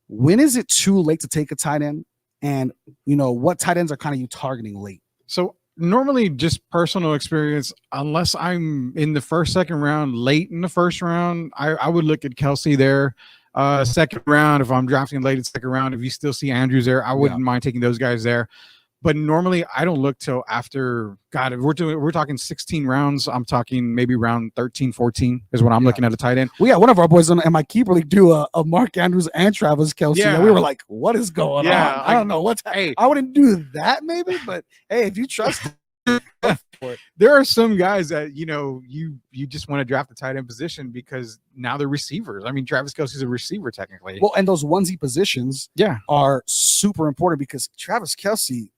when is it too late to take a tight end? And what tight ends are kind of you targeting late? So normally, just personal experience, unless I'm in the first, second round, late in the first round, I would look at Kelce there. Second round, if I'm drafting late in second round, if you still see Andrews there, I wouldn't mind taking those guys there. But normally, I don't look till after. God, if we're talking 16 rounds, I'm talking maybe round 13, 14 is when I'm looking at a tight end. Well, yeah, one of our boys in my keeper league do a Mark Andrews and Travis Kelce. Yeah. And we were like, what is going on? I don't know what's happening. I wouldn't do that maybe, but hey, if you trust there are some guys that you just want to draft the tight end position because now they're receivers. I mean, Travis Kelce's a receiver technically. Well, and those onesie positions are super important because Travis Kelce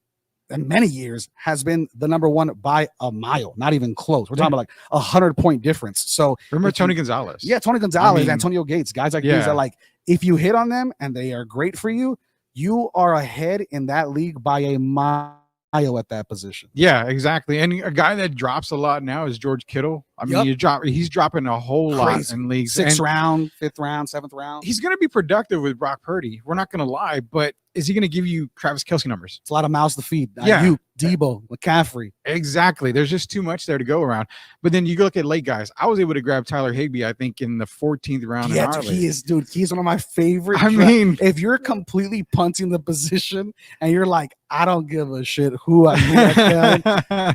in many years has been the number one by a mile, not even close. We're talking about like 100-point difference. So remember Tony Gonzales? Yeah, Tony Gonzales, Antonio Gates, guys like these are like, if you hit on them and they are great for you, you are ahead in that league by a mile at that position. Yeah, exactly. And a guy that drops a lot now is George Kittle. I mean, he's dropping a whole lot in leagues. 6th round, 5th round, 7th round. He's going to be productive with Brock Purdy. We're not going to lie, but is he going to give you Travis Kelce numbers? It's a lot of mouths to feed. You, Debo, McCaffrey. Exactly. There's just too much there to go around. But then you look at late guys. I was able to grab Tyler Higbee, I think, in the 14th round. Yeah, he's one of my favorite. I mean, if you're completely punting the position and you're like, I don't give a shit who I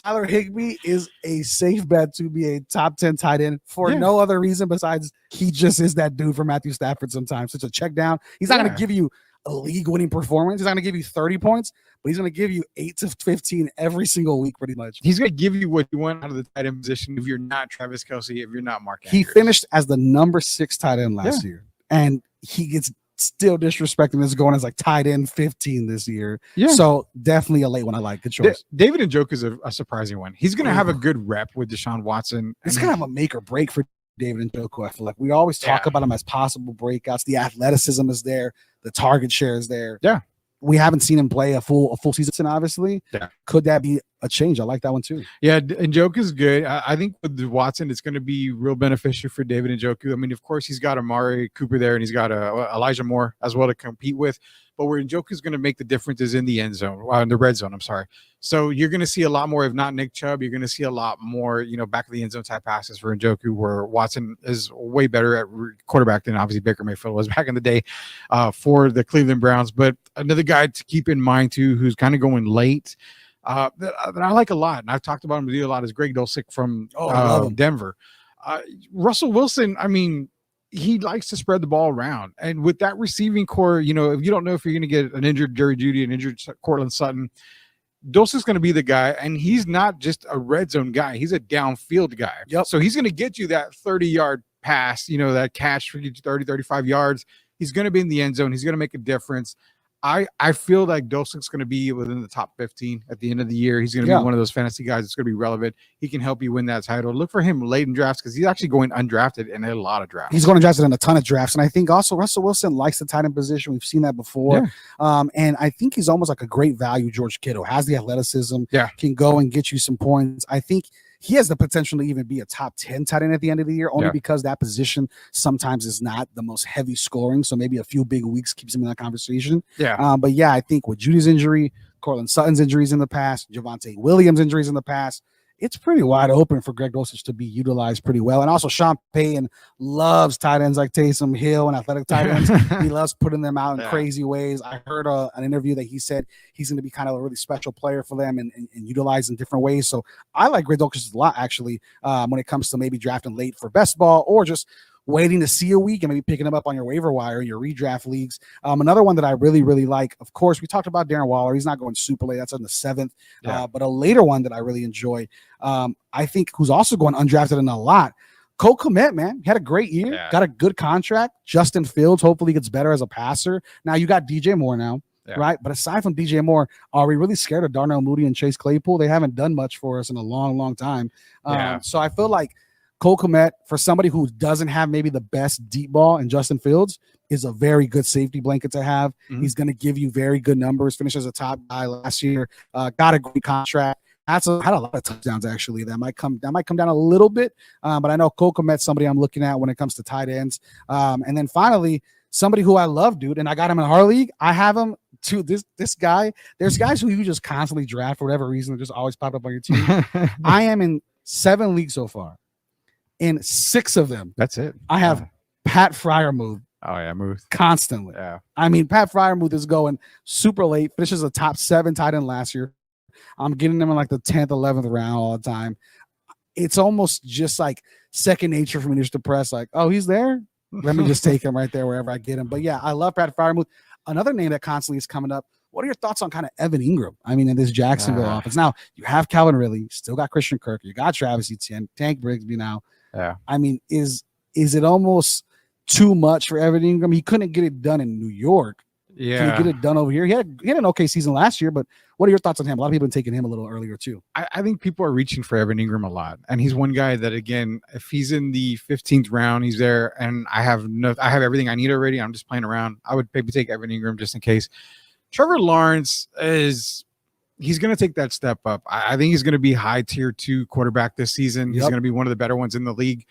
Tyler Higbee is a safe bet to be a top 10 tight end for no other reason besides he just is that dude for Matthew Stafford sometimes. It's a check down. He's not going to give you a league-winning performance. He's not going to give you 30 points, but he's going to give you 8 to 15 every single week pretty much. He's going to give you what you want out of the tight end position if you're not Travis Kelce, if you're not Mark Andrews. He finished as the number 6 tight end last year, and he gets still disrespecting this going as like tight end 15 this year. Yeah. So definitely a late one. I like. Good choice. David Njoku is a surprising one. He's going to have a good rep with Deshaun Watson. He's going to have a make or break for David Njoku. I feel like we always talk about him as possible breakouts. The athleticism is there. The target share is there. Yeah. We haven't seen him play a full season, obviously. Yeah. Could that be a change? I like that one too. Yeah, Njoku is good. I think with Watson, it's going to be real beneficial for David Njoku. I mean, of course, he's got Amari Cooper there, and he's got Elijah Moore as well to compete with. But where Njoku is going to make the difference is in the end zone, in the red zone. I'm sorry. So you're going to see a lot more, if not Nick Chubb, you're going to see a lot more, back of the end zone type passes for Njoku, where Watson is way better at quarterback than obviously Baker Mayfield was back in the day for the Cleveland Browns. But another guy to keep in mind too, who's kind of going late, that I like a lot, and I've talked about him with you a lot, is Greg Dulcich from Denver. Russell Wilson, I mean, he likes to spread the ball around. And with that receiving core, if you don't know if you're going to get an injured Jerry Jeudy, an injured Cortland Sutton, Dulcich's going to be the guy. And he's not just a red zone guy. He's a downfield guy. Yep. So he's going to get you that 30-yard pass, that catch for 30, 35 yards. He's going to be in the end zone. He's going to make a difference. I feel like Dulcich's going to be within the top 15 at the end of the year. He's going to be one of those fantasy guys that's going to be relevant. He can help you win that title. Look for him late in drafts because he's actually going undrafted in a lot of drafts. He's going undrafted in a ton of drafts. And I think also Russell Wilson likes the tight end position. We've seen that before. Yeah. And I think he's almost like a great value George Kittle. Has the athleticism, can go and get you some points. I think he has the potential to even be a top 10 tight end at the end of the year, only because that position sometimes is not the most heavy scoring. So maybe a few big weeks keeps him in that conversation. Yeah. But yeah, I think with Judy's injury, Cortland Sutton's injuries in the past, Javonte Williams' injuries in the past, it's pretty wide open for Greg Dulcich to be utilized pretty well. And also Sean Payton loves tight ends like Taysom Hill and athletic tight ends. He loves putting them out in crazy ways. I heard an interview that he said he's going to be kind of a really special player for them and utilized in different ways. So I like Greg Dulcich a lot, actually, when it comes to maybe drafting late for best ball or just waiting to see a week and maybe picking him up on your waiver wire, your redraft leagues. Another one that I really, really like, of course, we talked about Darren Waller. He's not going super late. That's on the 7th. But a later one that I really enjoy, I think, who's also going undrafted in a lot, Cole Kmet, man. He had a great year, got a good contract. Justin Fields hopefully gets better as a passer. Now you got DJ Moore now. Right. But aside from DJ Moore, are we really scared of Darnell Mooney and Chase Claypool? They haven't done much for us in a long, long time. So I feel like Cole Kmet, for somebody who doesn't have maybe the best deep ball in Justin Fields, is a very good safety blanket to have. He's going to give you very good numbers. Finished as a top guy last year. Got a great contract. Had a lot of touchdowns, actually. That might come down a little bit. But I know Cole Kmet's somebody I'm looking at when it comes to tight ends. And then finally, somebody who I love, dude, and I got him in our league. I have him to this guy. There's guys who you just constantly draft for whatever reason. They just always pop up on your team. I am in 7 leagues so far. In 6 of them, that's it. I have Pat Freiermuth. Oh yeah, Muth constantly. Yeah, I mean, Pat Freiermuth is going super late. Finishes a top 7 tight end last year. I'm getting them in like the 10th, 11th round all the time. It's almost just like second nature for me to just press like, oh, he's there. Let me just take him right there wherever I get him. But yeah, I love Pat Freiermuth. Another name that constantly is coming up. What are your thoughts on kind of Evan Ingram? I mean, in this Jacksonville offense. Now you have Calvin Ridley, still got Christian Kirk, you got Travis Etienne, Tank Brigsby now. Yeah. I mean, is it almost too much for Evan Ingram? He couldn't get it done in New York. Yeah. Can he get it done over here? He had an okay season last year, but what are your thoughts on him? A lot of people have been taking him a little earlier too. I think people are reaching for Evan Ingram a lot. And he's one guy that, again, if he's in the 15th round, he's there, and I have everything I need already. I'm just playing around. I would maybe take Evan Ingram just in case. Trevor Lawrence he's going to take that step up. I think he's going to be high tier 2 quarterback this season. He's going to be one of the better ones in the league.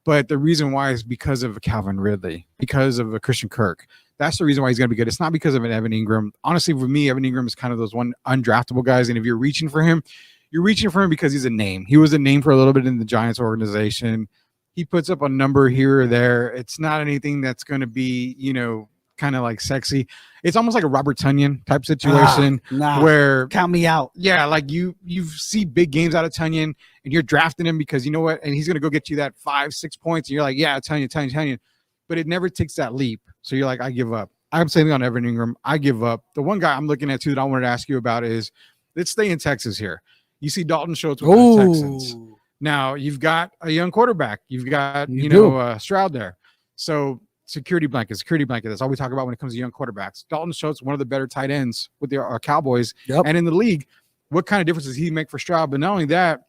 But the reason why is because of Calvin Ridley, because of a Christian Kirk. That's the reason why he's going to be good. It's not because of an Evan Ingram. Honestly, for me, Evan Ingram is kind of those one undraftable guys. And if you're reaching for him, you're reaching for him because he's a name. He was a name for a little bit in the Giants organization. He puts up a number here or there. It's not anything that's going to be, kind of like sexy. It's almost like a Robert Tonyan type situation where count me out. Yeah, like you see big games out of Tonyan and you're drafting him because you know what, and he's gonna go get you that 5-6 points, and you're like, yeah, Tonyan. But it never takes that leap. So you're like, I give up. I'm saying on Evan Ingram, I give up. The one guy I'm looking at too that I wanted to ask you about is, let's stay in Texas here. You see Dalton Schultz with the Texans. Now you've got a young quarterback. You've got Stroud there. So security blanket. That's all we talk about when it comes to young quarterbacks. Dalton Schultz, one of the better tight ends with our Cowboys and in the league. What kind of difference does he make for Stroud? But not only that,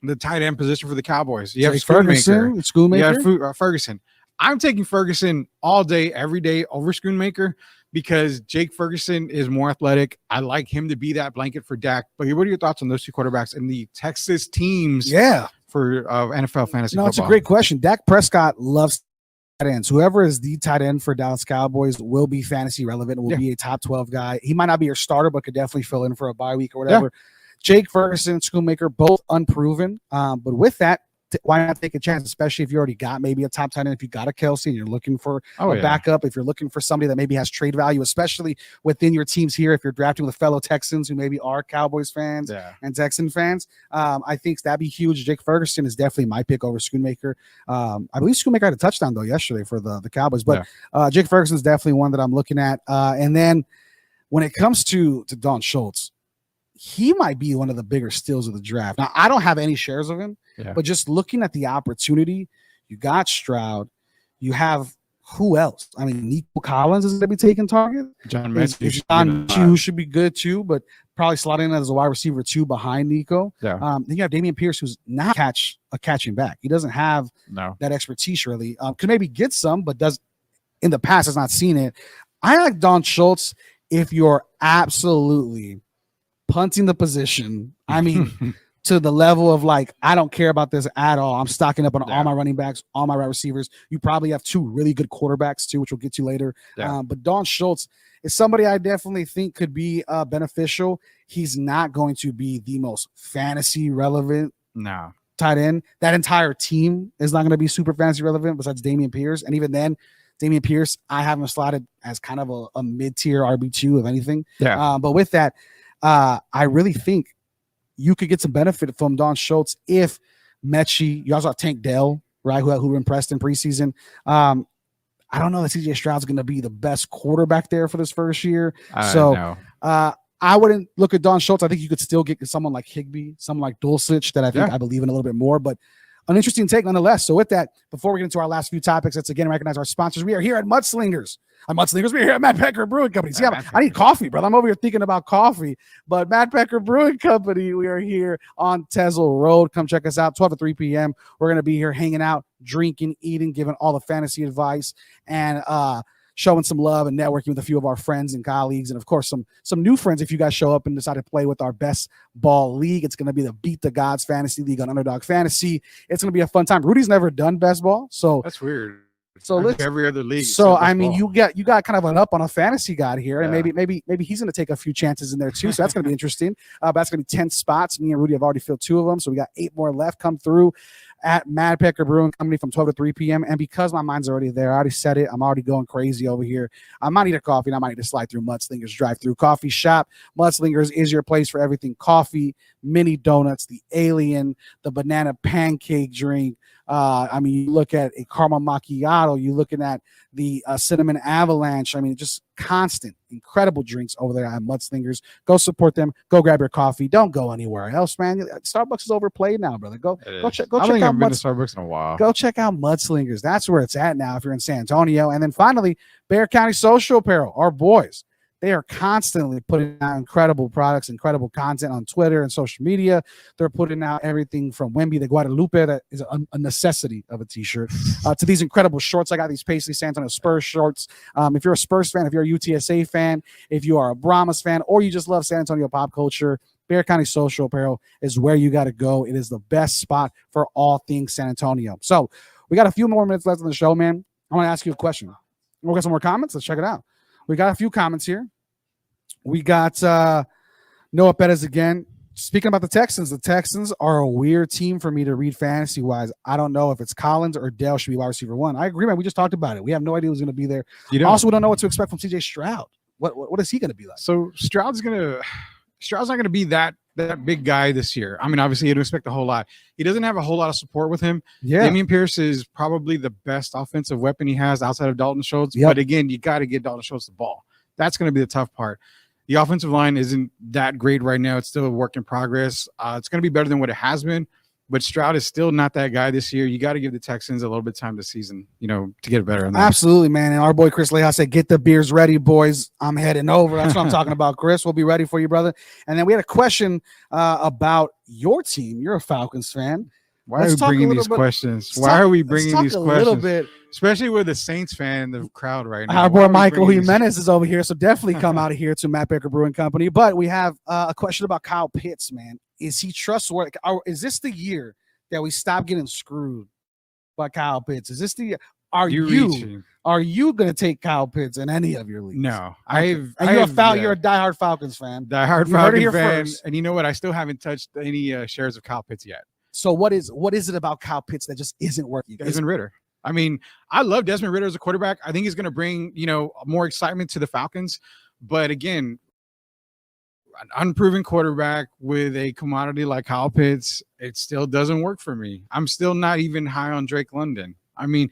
the tight end position for the Cowboys. You have Jake Schoonmaker. Schoonmaker. You have Ferguson. I'm taking Ferguson all day, every day over Schoonmaker because Jake Ferguson is more athletic. I like him to be that blanket for Dak. But what are your thoughts on those two quarterbacks and the Texas teams? For NFL fantasy football? It's a great question. Dak Prescott loves tight ends. Whoever is the tight end for Dallas Cowboys will be fantasy relevant, will be a top 12 guy. He might not be your starter, but could definitely fill in for a bye week or whatever. Yeah. Jake Ferguson, Schoonmaker, both unproven. But with that, why not take a chance, especially if you already got maybe a top 10, if you got a Kelsey and you're looking for a backup, if you're looking for somebody that maybe has trade value, especially within your teams here, if you're drafting with fellow Texans who maybe are Cowboys fans and Texan fans, I think that'd be huge. Jake Ferguson is definitely my pick over Schoonmaker. I believe Schoonmaker had a touchdown though yesterday for the Cowboys, but Jake Ferguson is definitely one that I'm looking at. And then when it comes to Don Schultz, he might be one of the bigger steals of the draft. Now, I don't have any shares of him, but just looking at the opportunity, you got Stroud, you have who else? I mean, Nico Collins is going to be taking target. John Matthew should be good too, but probably slotting in as a wide receiver 2 behind Nico. Then you have Dameon Pierce, who's not catching back. He doesn't have that expertise really. Could maybe get some, but does in the past has not seen it. I like Don Schultz if you're absolutely punting the position. I mean, to the level of like, I don't care about this at all. I'm stocking up on all my running backs, all my wide receivers. You probably have 2 really good quarterbacks too, which we'll get to later. But Don Schultz is somebody I definitely think could be beneficial. He's not going to be the most fantasy relevant tight end. That entire team is not going to be super fantasy relevant besides Dameon Pierce. And even then, Dameon Pierce, I have him slotted as kind of a mid-tier RB2 if anything. But with that, I really think you could get some benefit from Don Schultz if Mechie, you also have Tank Dell, right, who impressed in preseason. I don't know that CJ Stroud's going to be the best quarterback there for this first year. I wouldn't look at Don Schultz. I think you could still get someone like Higbee, someone like Dulcich that I think I believe in a little bit more, but an interesting take nonetheless. So with that, before we get into our last few topics, let's again recognize our sponsors. We are here at Mudslingers. We're here at Mad Pecker Brewing Company. See, I need coffee, brother. I'm over here thinking about coffee. But Mad Pecker Brewing Company, we are here on Tezel Road. Come check us out, 12 to 3 p.m. We're going to be here hanging out, drinking, eating, giving all the fantasy advice, and showing some love and networking with a few of our friends and colleagues, and of course some new friends if you guys show up and decide to play with our best ball league. It's going to be the Beat the Gods Fantasy League on Underdog Fantasy. It's going to be a fun time. Rudy's never done best ball, so that's weird. So every other league. So I mean, you got kind of an up on a fantasy god here, and maybe he's going to take a few chances in there too. So that's going to be interesting. But that's going to be 10 spots. Me and Rudy have already filled 2 of them, so we got 8 more left. Come through at Mad Pecker Brewing Company from 12 to 3 p.m. And because my mind's already there, I already said it. I'm already going crazy over here. I might need a coffee, and I might need to slide through Mudslingers drive-through coffee shop. Mudslingers is your place for everything coffee, mini donuts, the alien, the banana pancake drink. I mean, you look at a caramel macchiato, you're looking at the cinnamon avalanche. I mean, just constant, incredible drinks over there at Mudslingers. Go support them. Go grab your coffee. Don't go anywhere else, man. Starbucks is overplayed now, brother. Go check out Starbucks in a while. Go check out Mudslingers. That's where it's at now if you're in San Antonio. And then finally, Bexar County Social Apparel, our boys. They are constantly putting out incredible products, incredible content on Twitter and social media. They're putting out everything from Wemby to Guadalupe, that is a necessity of a t-shirt, to these incredible shorts. I got these Paisley San Antonio Spurs shorts. If you're a Spurs fan, if you're a UTSA fan, if you are a Brahmas fan, or you just love San Antonio pop culture, Bexar County Social Apparel is where you got to go. It is the best spot for all things San Antonio. So we got a few more minutes left on the show, man. I want to ask you a question. We'll get some more comments. Let's check it out. We got a few comments here. We got Noah Pettis again. Speaking about the Texans are a weird team for me to read fantasy-wise. I don't know if it's Collins or Dell should be wide receiver 1. I agree, man. We just talked about it. We have no idea who's going to be there. Also, we don't know what to expect from CJ Stroud. What is he going to be like? So Stroud's not going to be that big guy this year. I mean, obviously, you don't expect a whole lot. He doesn't have a whole lot of support with him. Dameon Pierce is probably the best offensive weapon he has outside of Dalton Schultz. But again, you got to get Dalton Schultz the ball. That's going to be the tough part. The offensive line isn't that great right now. It's still a work in progress. It's going to be better than what it has been. But Stroud is still not that guy this year. You got to give the Texans a little bit of time this season, to get better. Absolutely, man. And our boy Chris Leha said, "Get the beers ready, boys. I'm heading over." That's what I'm talking about, Chris. We'll be ready for you, brother. And then we had a question about your team. You're a Falcons fan. Why are we bringing these questions? Why are we bringing these questions? A little bit, especially with a Saints fan in the crowd right now. Our boy Michael Jimenez is over here, so definitely come out of here to Mad Pecker Brewing Company. But we have a question about Kyle Pitts, man. Is he trustworthy? Is this the year that we stop getting screwed by Kyle Pitts? Is this the year? Are you going to take Kyle Pitts in any of your leagues? No, you're a diehard Falcons fan. Diehard Falcons fan, and you know what? I still haven't touched any shares of Kyle Pitts yet. So what is it about Kyle Pitts that just isn't working? Desmond Ridder. I mean, I love Desmond Ridder as a quarterback. I think he's going to bring, more excitement to the Falcons. But again, an unproven quarterback with a commodity like Kyle Pitts, it still doesn't work for me. I'm still not even high on Drake London. I mean,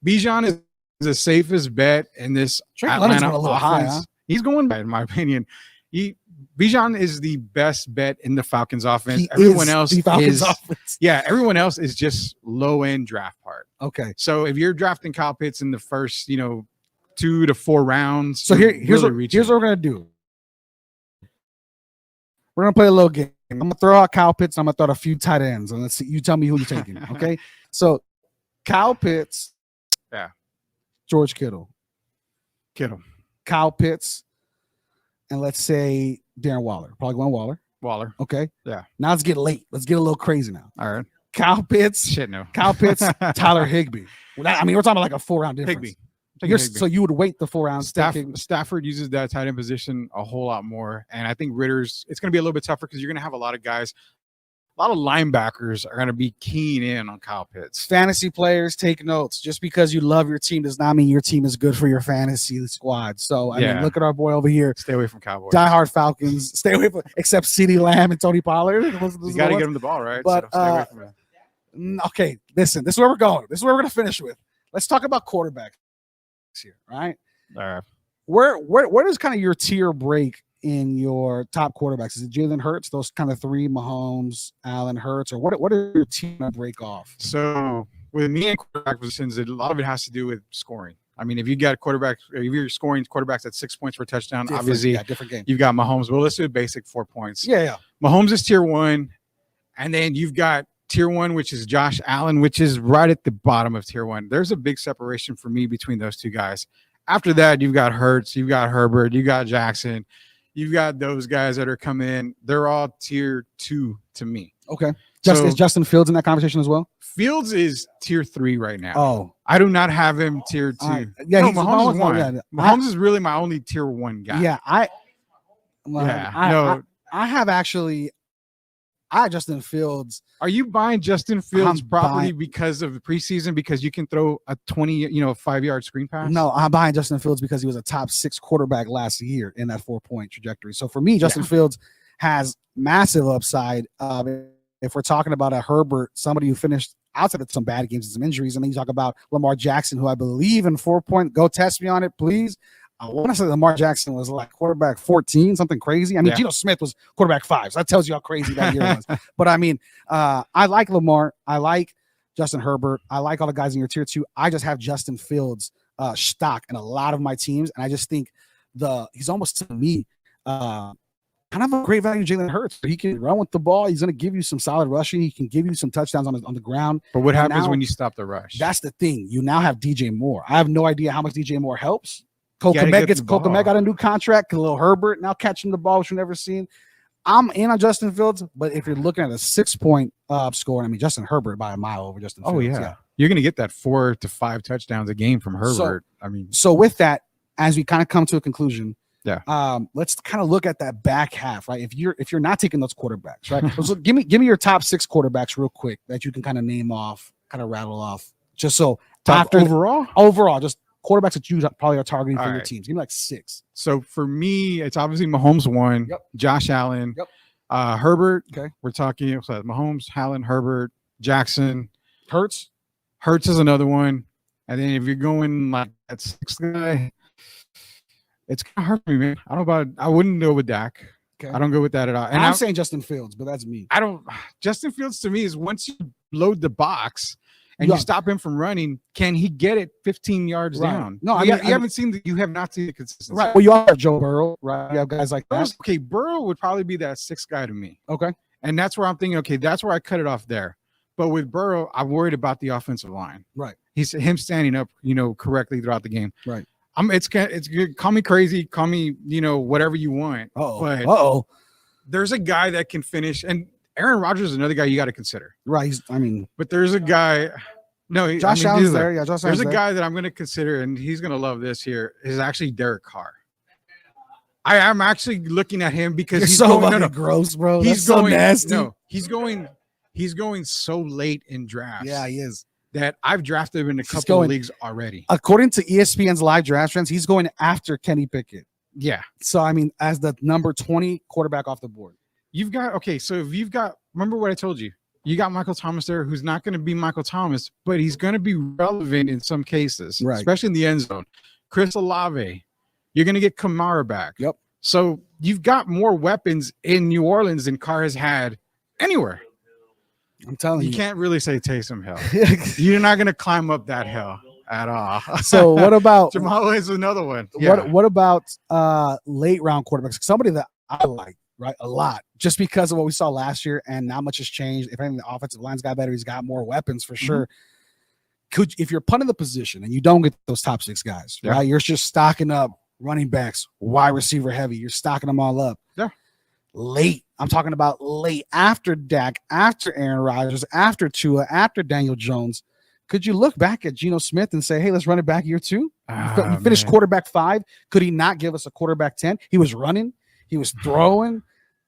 Bijan is the safest bet in this Drake Atlanta London's a little offense. high, huh? He's going bad, in my opinion. Bijan is the best bet in the Falcons offense. Everyone else is just low end draft part. Okay. So if you're drafting Kyle Pitts in the first, 2 to 4 rounds. So here's what we're gonna do. We're gonna play a little game. I'm gonna throw out Kyle Pitts. I'm gonna throw out a few tight ends, and let's see. You tell me who you're taking. Okay. So Kyle Pitts. Yeah. George Kittle. Kyle Pitts. And let's say Darren Waller. Probably going Waller. Okay. Yeah. Now let's get late. Let's get a little crazy now. All right. Kyle Pitts. Shit, no. Kyle Pitts, Tyler Higbee. We're talking about like a 4-round difference. Higbee. So you would wait the 4 rounds. Stafford uses that tight end position a whole lot more. And I think Ritter's, it's going to be a little bit tougher because you're going to have a lot of guys. A lot of linebackers are going to be keen in on Kyle Pitts. Fantasy players, take notes. Just because you love your team does not mean your team is good for your fantasy squad. So, I mean, look at our boy over here. Stay away from Cowboys. Diehard Falcons. Stay away from, except CeeDee Lamb and Tony Pollard. You got to get him the ball, right? But, so stay away from him. Okay, listen. This is where we're going. This is where we're going to finish with. Let's talk about quarterbacks here, right? All right. Where does kind of your tier break in your top quarterbacks? Is it Jalen Hurts, those kind of 3, Mahomes, Allen, Hurts, or what are your team break off? So with me and quarterback positions, a lot of it has to do with scoring. I mean, if you got quarterbacks, if you're scoring quarterbacks at 6 points for a touchdown, obviously different game. You've got Mahomes. Well, let's do a basic 4 points. Yeah. Mahomes is tier 1, and then you've got tier 1, which is Josh Allen, which is right at the bottom of tier 1. There's a big separation for me between those two guys. After that, you've got Hurts, you've got Herbert, you got Jackson. You've got those guys that are coming in. They're all tier 2 to me. Okay. Is Justin Fields in that conversation as well? Fields is tier 3 right now. Oh. I do not have him tier 2. Yeah, no, Mahomes is 1. Yeah. Mahomes is really my only tier 1 guy. Yeah, I have actually. I had Justin Fields. Are you buying Justin Fields property because of the preseason? Because you can throw a 5-yard screen pass? No, I'm buying Justin Fields because he was a top 6 quarterback last year in that 4-point trajectory. So for me, Justin Fields has massive upside. If we're talking about a Herbert, somebody who finished outside of some bad games and some injuries, and then you talk about Lamar Jackson, who I believe in 4-point. Go test me on it, please. I want to say Lamar Jackson was like quarterback 14, something crazy. I mean, Geno Smith was quarterback 5. So that tells you how crazy that year was. But I mean, I like Lamar. I like Justin Herbert. I like all the guys in your tier 2. I just have Justin Fields stock in a lot of my teams. And I just think he's almost to me kind of a great value Jalen Hurts. He can run with the ball. He's going to give you some solid rushing. He can give you some touchdowns on the ground. But what happens when you stop the rush? That's the thing. You now have DJ Moore. I have no idea how much DJ Moore helps. Cole Kmet got a new contract. Khalil Herbert now catching the ball, which we've never seen. I'm in on Justin Fields, but if you're looking at a 6-point score, I mean, Justin Herbert by a mile over Justin Fields. Oh, yeah. You're going to get that 4 to 5 touchdowns a game from Herbert. So with that, as we kind of come to a conclusion, let's kind of look at that back half, right? If you're not taking those quarterbacks, right? So give me your top 6 quarterbacks real quick that you can kind of name off, kind of rattle off, just so overall, just quarterbacks that you probably are targeting for your teams. Give me like 6. So for me, it's obviously Mahomes 1, Josh Allen, Herbert. Okay, we're talking Mahomes, Allen, Herbert, Jackson, Hurts. Hurts is another one. And then if you're going like that 6th guy, it's kind of hard for me, man. I wouldn't go with Dak. Okay. I don't go with that at all. And I'm saying Justin Fields, but that's me. I don't. Justin Fields to me is once you load the box and you stop him from running, can he get it 15 yards down? No, you haven't seen you have not seen the consistency. Right. Well, you are Joe Burrow, right? You have guys like that. Okay, Burrow would probably be that sixth guy to me. Okay. And that's where I'm thinking, okay, that's where I cut it off there. But with Burrow, I'm worried about the offensive line. Right. He's him standing up, correctly throughout the game. Right. It's good. Call me crazy, call me, whatever you want. But there's a guy that can finish, and Aaron Rodgers is another guy you got to consider. Right. But there's a guy. No, Josh Allen's there. Yeah, Josh Allen's there's a guy that I'm going to consider, and he's going to love this here. Is actually Derek Carr. I am actually looking at him because he's so gross, bro. He's so nasty. No, he's going so late in drafts. Yeah, he is. That I've drafted him in a couple of leagues already. According to ESPN's live draft trends, he's going after Kenny Pickett. Yeah. So I mean, as the number 20 quarterback off the board. So if you've got, remember what I told you. You got Michael Thomas there, who's not going to be Michael Thomas, but he's going to be relevant in some cases, right? Especially in the end zone. Chris Olave, you're going to get Kamara back. Yep. So you've got more weapons in New Orleans than Carr has had anywhere. I'm telling you. You can't really say Taysom Hill. You're not going to climb up that hill at all. So what about Jamal is another one? Yeah. What about late round quarterbacks? Somebody that I like, right, a lot, just because of what we saw last year, and not much has changed. If anything, the offensive line's got better. He's got more weapons for sure. If you're punting the position and you don't get those top 6 guys, right? You're just stocking up running backs, wide receiver heavy. You're stocking them all up. Yeah. Late. I'm talking about late after Dak, after Aaron Rodgers, after Tua, after Daniel Jones. Could you look back at Geno Smith and say, hey, let's run it back year 2? You finished quarterback 5. Could he not give us a quarterback 10? He was running. He was throwing.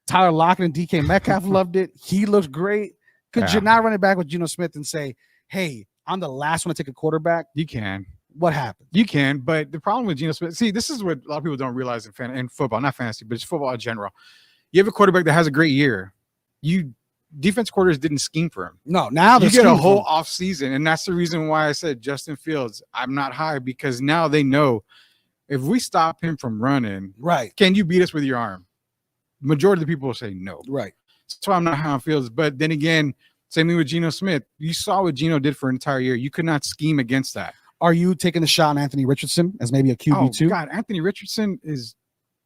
Tyler Lockett and DK Metcalf loved it. He looked great. Could you not run it back with Geno Smith and say, hey, I'm the last one to take a quarterback? You can. What happened? You can, but the problem with Geno Smith, see, this is what a lot of people don't realize in football, not fantasy, but it's football in general. You have a quarterback that has a great year. Defense quarters didn't scheme for him. No, now you get a whole off season, and that's the reason why I said Justin Fields. I'm not high because now they know if we stop him from running, right? Can you beat us with your arm? Majority of the people will say no. Right. That's why I'm not high on Fields. But then again, same thing with Geno Smith. You saw what Geno did for an entire year. You could not scheme against that. Are you taking the shot on Anthony Richardson as maybe a QB2? Oh, God, Anthony Richardson is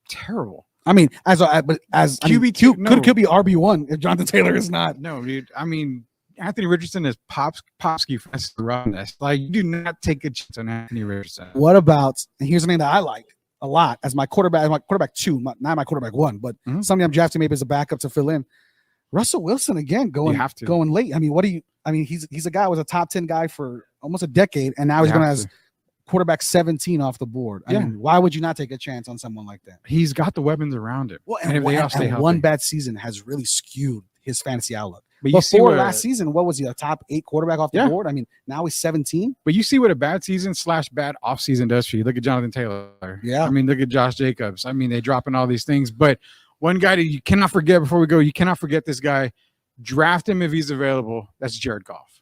terrible. I mean, as QB2 could be RB1 if Jonathan Taylor is not. No, dude. I mean, Anthony Richardson is Popsky fast to run this. Like, you do not take a chance on Anthony Richardson. What about? And here's the name that I like a lot as my quarterback 2, not my quarterback 1, but somebody I'm drafting maybe as a backup to fill in. Russell Wilson again going late. I mean, he's a guy who was a top 10 guy for almost a decade, and now he's going as quarterback 17 off the board. I mean, why would you not take a chance on someone like that? He's got the weapons around him. Well, and one bad season has really skewed his fantasy outlook. But before last season, what was he, a top 8 quarterback off the board? I mean, now he's 17. But you see what a bad season / bad offseason does for you. Look at Jonathan Taylor. Yeah. I mean, look at Josh Jacobs. I mean, they dropping all these things. But one guy that you cannot forget before we go, you cannot forget this guy. Draft him if he's available. That's Jared Goff.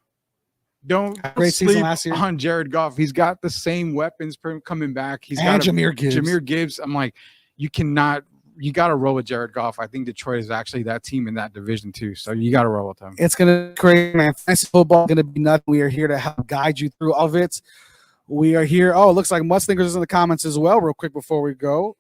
Don't great sleep season last year on Jared Goff. He's got the same weapons coming back. He's got Jahmyr Gibbs. I'm like, you got to roll with Jared Goff. I think Detroit is actually that team in that division too. So you got to roll with them. It's going to be great, man. Fantasy football is going to be nothing. We are here to help guide you through all of it. We are here. Oh, it looks like Mudslingers is in the comments as well real quick before we go.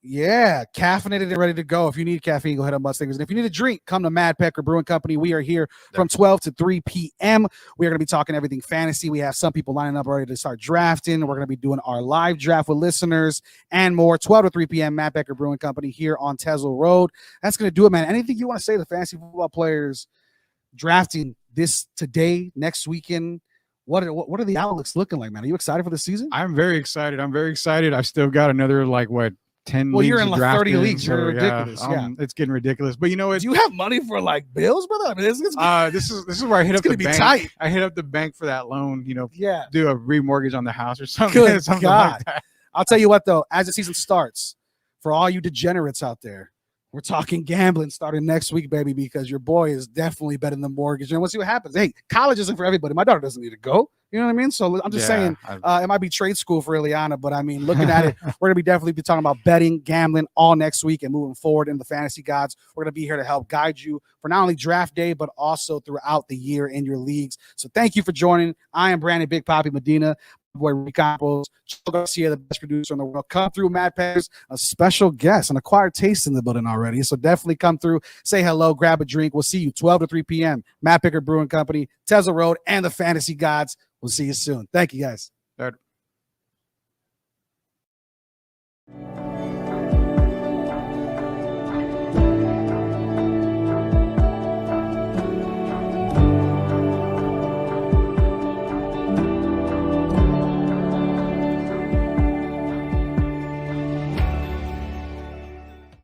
Yeah, caffeinated and ready to go. If you need caffeine, go ahead on Mudslingers. And if you need a drink, come to Mad Pecker Brewing Company. We are here from 12 to 3 p.m. We are going to be talking everything fantasy. We have some people lining up already to start drafting. We're going to be doing our live draft with listeners and more. 12 to 3 p.m. Mad Pecker Brewing Company here on Tesla Road. That's going to do it, man. Anything you want to say to fantasy football players drafting this today, next weekend? What are the outlooks looking like, man? Are you excited for the season? I'm very excited. I've still got another 10 well, leagues. You're in like 30 leagues. So, you're ridiculous. It's getting ridiculous. But you know what? Do you have money for bills, brother? I mean, this is where I hit up the bank. Tight. I hit up the bank for that loan. Yeah. Do a remortgage on the house or something. Good something God. like that. I'll tell you what though. As the season starts, for all you degenerates out there, We're talking gambling starting next week, baby, because your boy is definitely betting the mortgage. And we'll see what happens. Hey, college isn't for everybody. My daughter doesn't need to go. You know what I mean? So I'm just saying it might be trade school for Ileana, but I mean, looking at it, we're going to be definitely be talking about betting, gambling all next week and moving forward in the fantasy gods. We're going to be here to help guide you for not only draft day, but also throughout the year in your leagues. So thank you for joining. I am Brandon Big Papi Medina. Boy, Rudy Campos, Joe Garcia, the best producer in the world. Come through, Mad Peckers, a special guest, an acquired taste in the building already. So definitely come through, say hello, grab a drink. We'll see you 12 to 3 p.m. Mad Pecker Brewing Company, Tesla Road, and the Fantasy Gods. We'll see you soon. Thank you, guys.